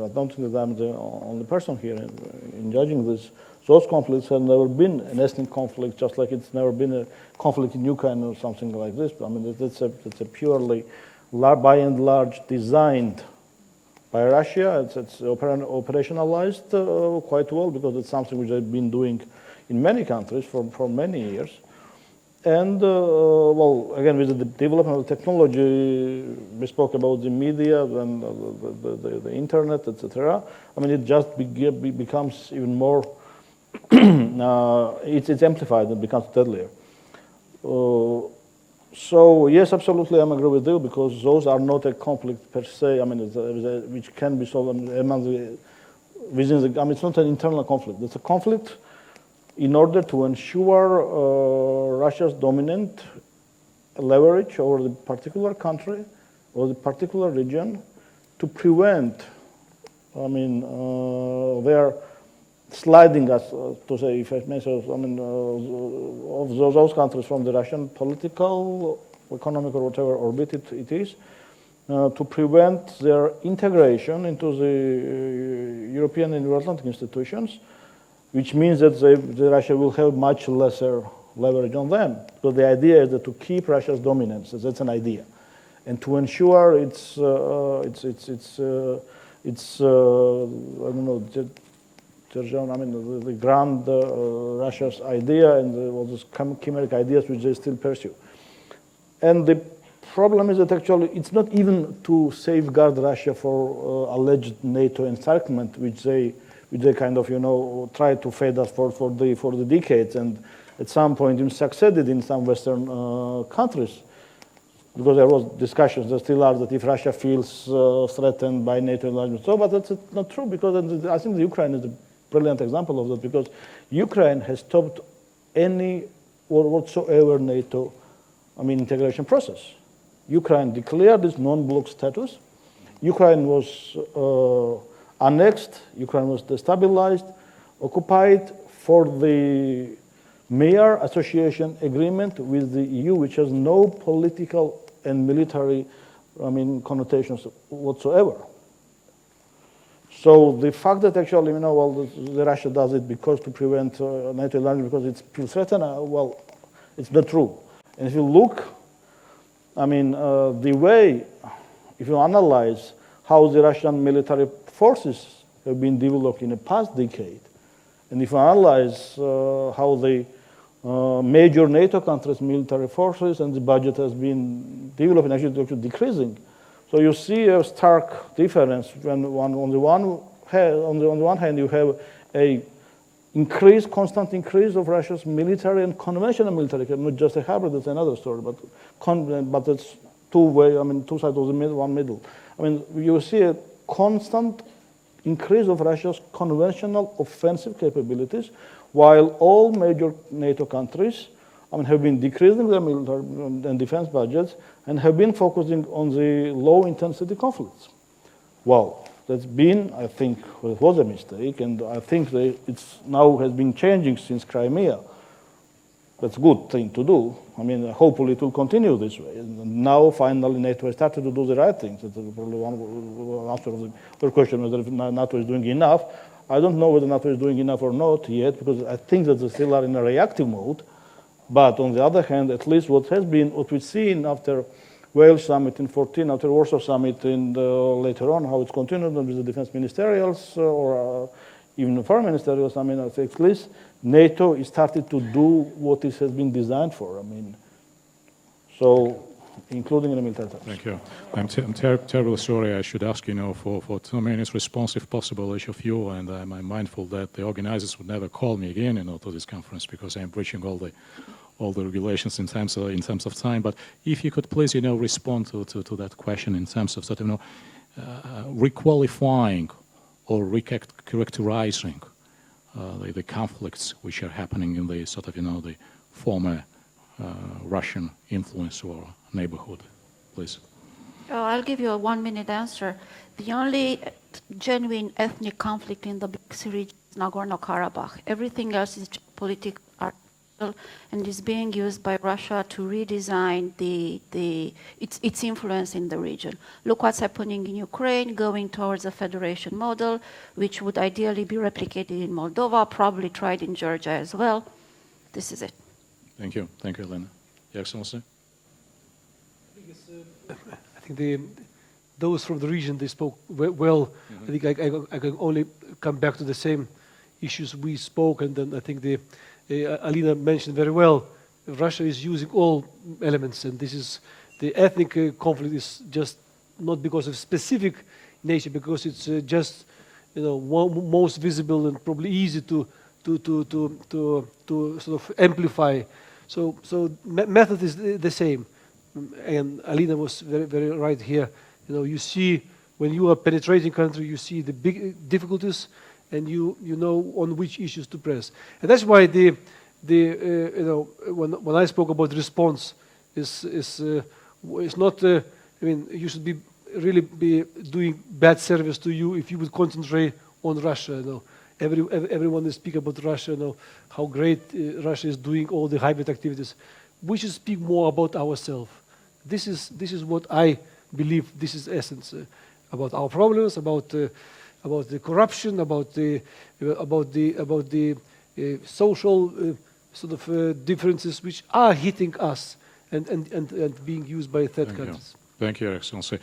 don't think that I'm the only person here in judging this, those conflicts have never been an ethnic conflict, just like it's never been a conflict in Ukraine or something like this. It's a purely, by and large, designed by Russia. It's operationalized quite well because it's something which they've been doing in many countries for many years. And, again, with the development of technology, we spoke about the media and the internet, etc. It just becomes even more, it's amplified and becomes deadlier. So, yes, absolutely, I agree with you, because those are not a conflict per se, which can be solved among the within the, I mean, it's not an internal conflict. It's a conflict in order to ensure Russia's dominant leverage over the particular country or the particular region to prevent, I mean, their sliding us, to say, if I may say, I mean, of those countries from the Russian political, economic, or whatever orbit it is, to prevent their integration into the European and Euro-Atlantic institutions, which means that Russia will have much lesser leverage on them. Because the idea is that to keep Russia's dominance, that's an idea, and to ensure its I don't know, I mean, the grand Russia's idea and all those chimeric ideas which they still pursue. And the problem is that actually it's not even to safeguard Russia for alleged NATO encirclement, which they kind of, you know, try to fed us for the decades, and at some point even succeeded in some Western countries, because there was discussions, there still are, that if Russia feels threatened by NATO enlargement, but that's not true, because I think the Ukraine is a brilliant example of that, because Ukraine has stopped any or whatsoever NATO, I mean, integration process. Ukraine declared its non-bloc status. Ukraine was annexed. Ukraine was destabilized, occupied for the mere association agreement with the EU, which has no political and military, I mean, connotations whatsoever. So the fact that actually, you know, well, the Russia does it because to prevent NATO enlargement because it's feels threatened, well, it's not true. And if you look, I mean, the way, if you analyze how the Russian military forces have been developed in the past decade, and if you analyze how the major NATO countries' military forces and the budget has been developing, actually decreasing. So you see a stark difference when on the one hand you have a constant increase of Russia's military and conventional military, not just a hybrid, that's another story, but it's two-way, I mean, two sides of the middle, one middle. I mean, you see a constant increase of Russia's conventional offensive capabilities, while all major NATO countries, I mean, have been decreasing their military and defense budgets and have been focusing on the low-intensity conflicts. Well, that's been, I think, it was a mistake, and I think that it's now has been changing since Crimea. That's a good thing to do. I mean, hopefully it will continue this way. And now, finally, NATO has started to do the right things. That's probably one answer of the question whether NATO is doing enough. I don't know whether NATO is doing enough or not yet, because I think that they still are in a reactive mode. But on the other hand, at least what we've seen after Wales summit in 2014, after Warsaw summit, and later on, how it's continued with the defense ministerials or even the foreign ministerials, I mean, I think at least NATO is started to do what it has been designed for. I mean, so including in the military terms. Thank you. I'm terribly sorry. I should ask, you know, for 2 minutes response, if possible, each of you, and I'm mindful that the organizers would never call me again, you know, to this conference because I'm breaching all the regulations in terms of time. But if you could please, you know, respond to that question in terms of sort of, you know, requalifying or recharacterizing the conflicts which are happening in the sort of, you know, the former Russian influence or neighborhood, please. Oh, I'll give you a 1-minute answer. The only genuine ethnic conflict in the Black Sea region is Nagorno-Karabakh. Everything else is political and is being used by Russia to redesign its influence in the region. Look what's happening in Ukraine, going towards a federation model, which would ideally be replicated in Moldova, probably tried in Georgia as well. This is it. Thank you. Thank you, Elena. Your Excellency? I think those from the region, they spoke well. Mm-hmm. I think I can only come back to the same issues we spoke, and then I think Alina mentioned very well, Russia is using all elements, and this is the ethnic conflict is just not because of specific nature, because it's just, you know, most visible and probably easy to sort of amplify. So method is the same, and Alina was very right here. You know, you see when you are penetrating country, you see the big difficulties, and you know on which issues to press. And that's why you know, when I spoke about response, is not. I mean, you should really be doing bad service to you if you would concentrate on Russia. You know, everyone is speaking about Russia. You know how great Russia is doing all the hybrid activities. We should speak more about ourselves. This is what I believe. This is essence about our problems, about the corruption, about the social sort of differences which are hitting us and being used by third countries. Thank you, Excellency.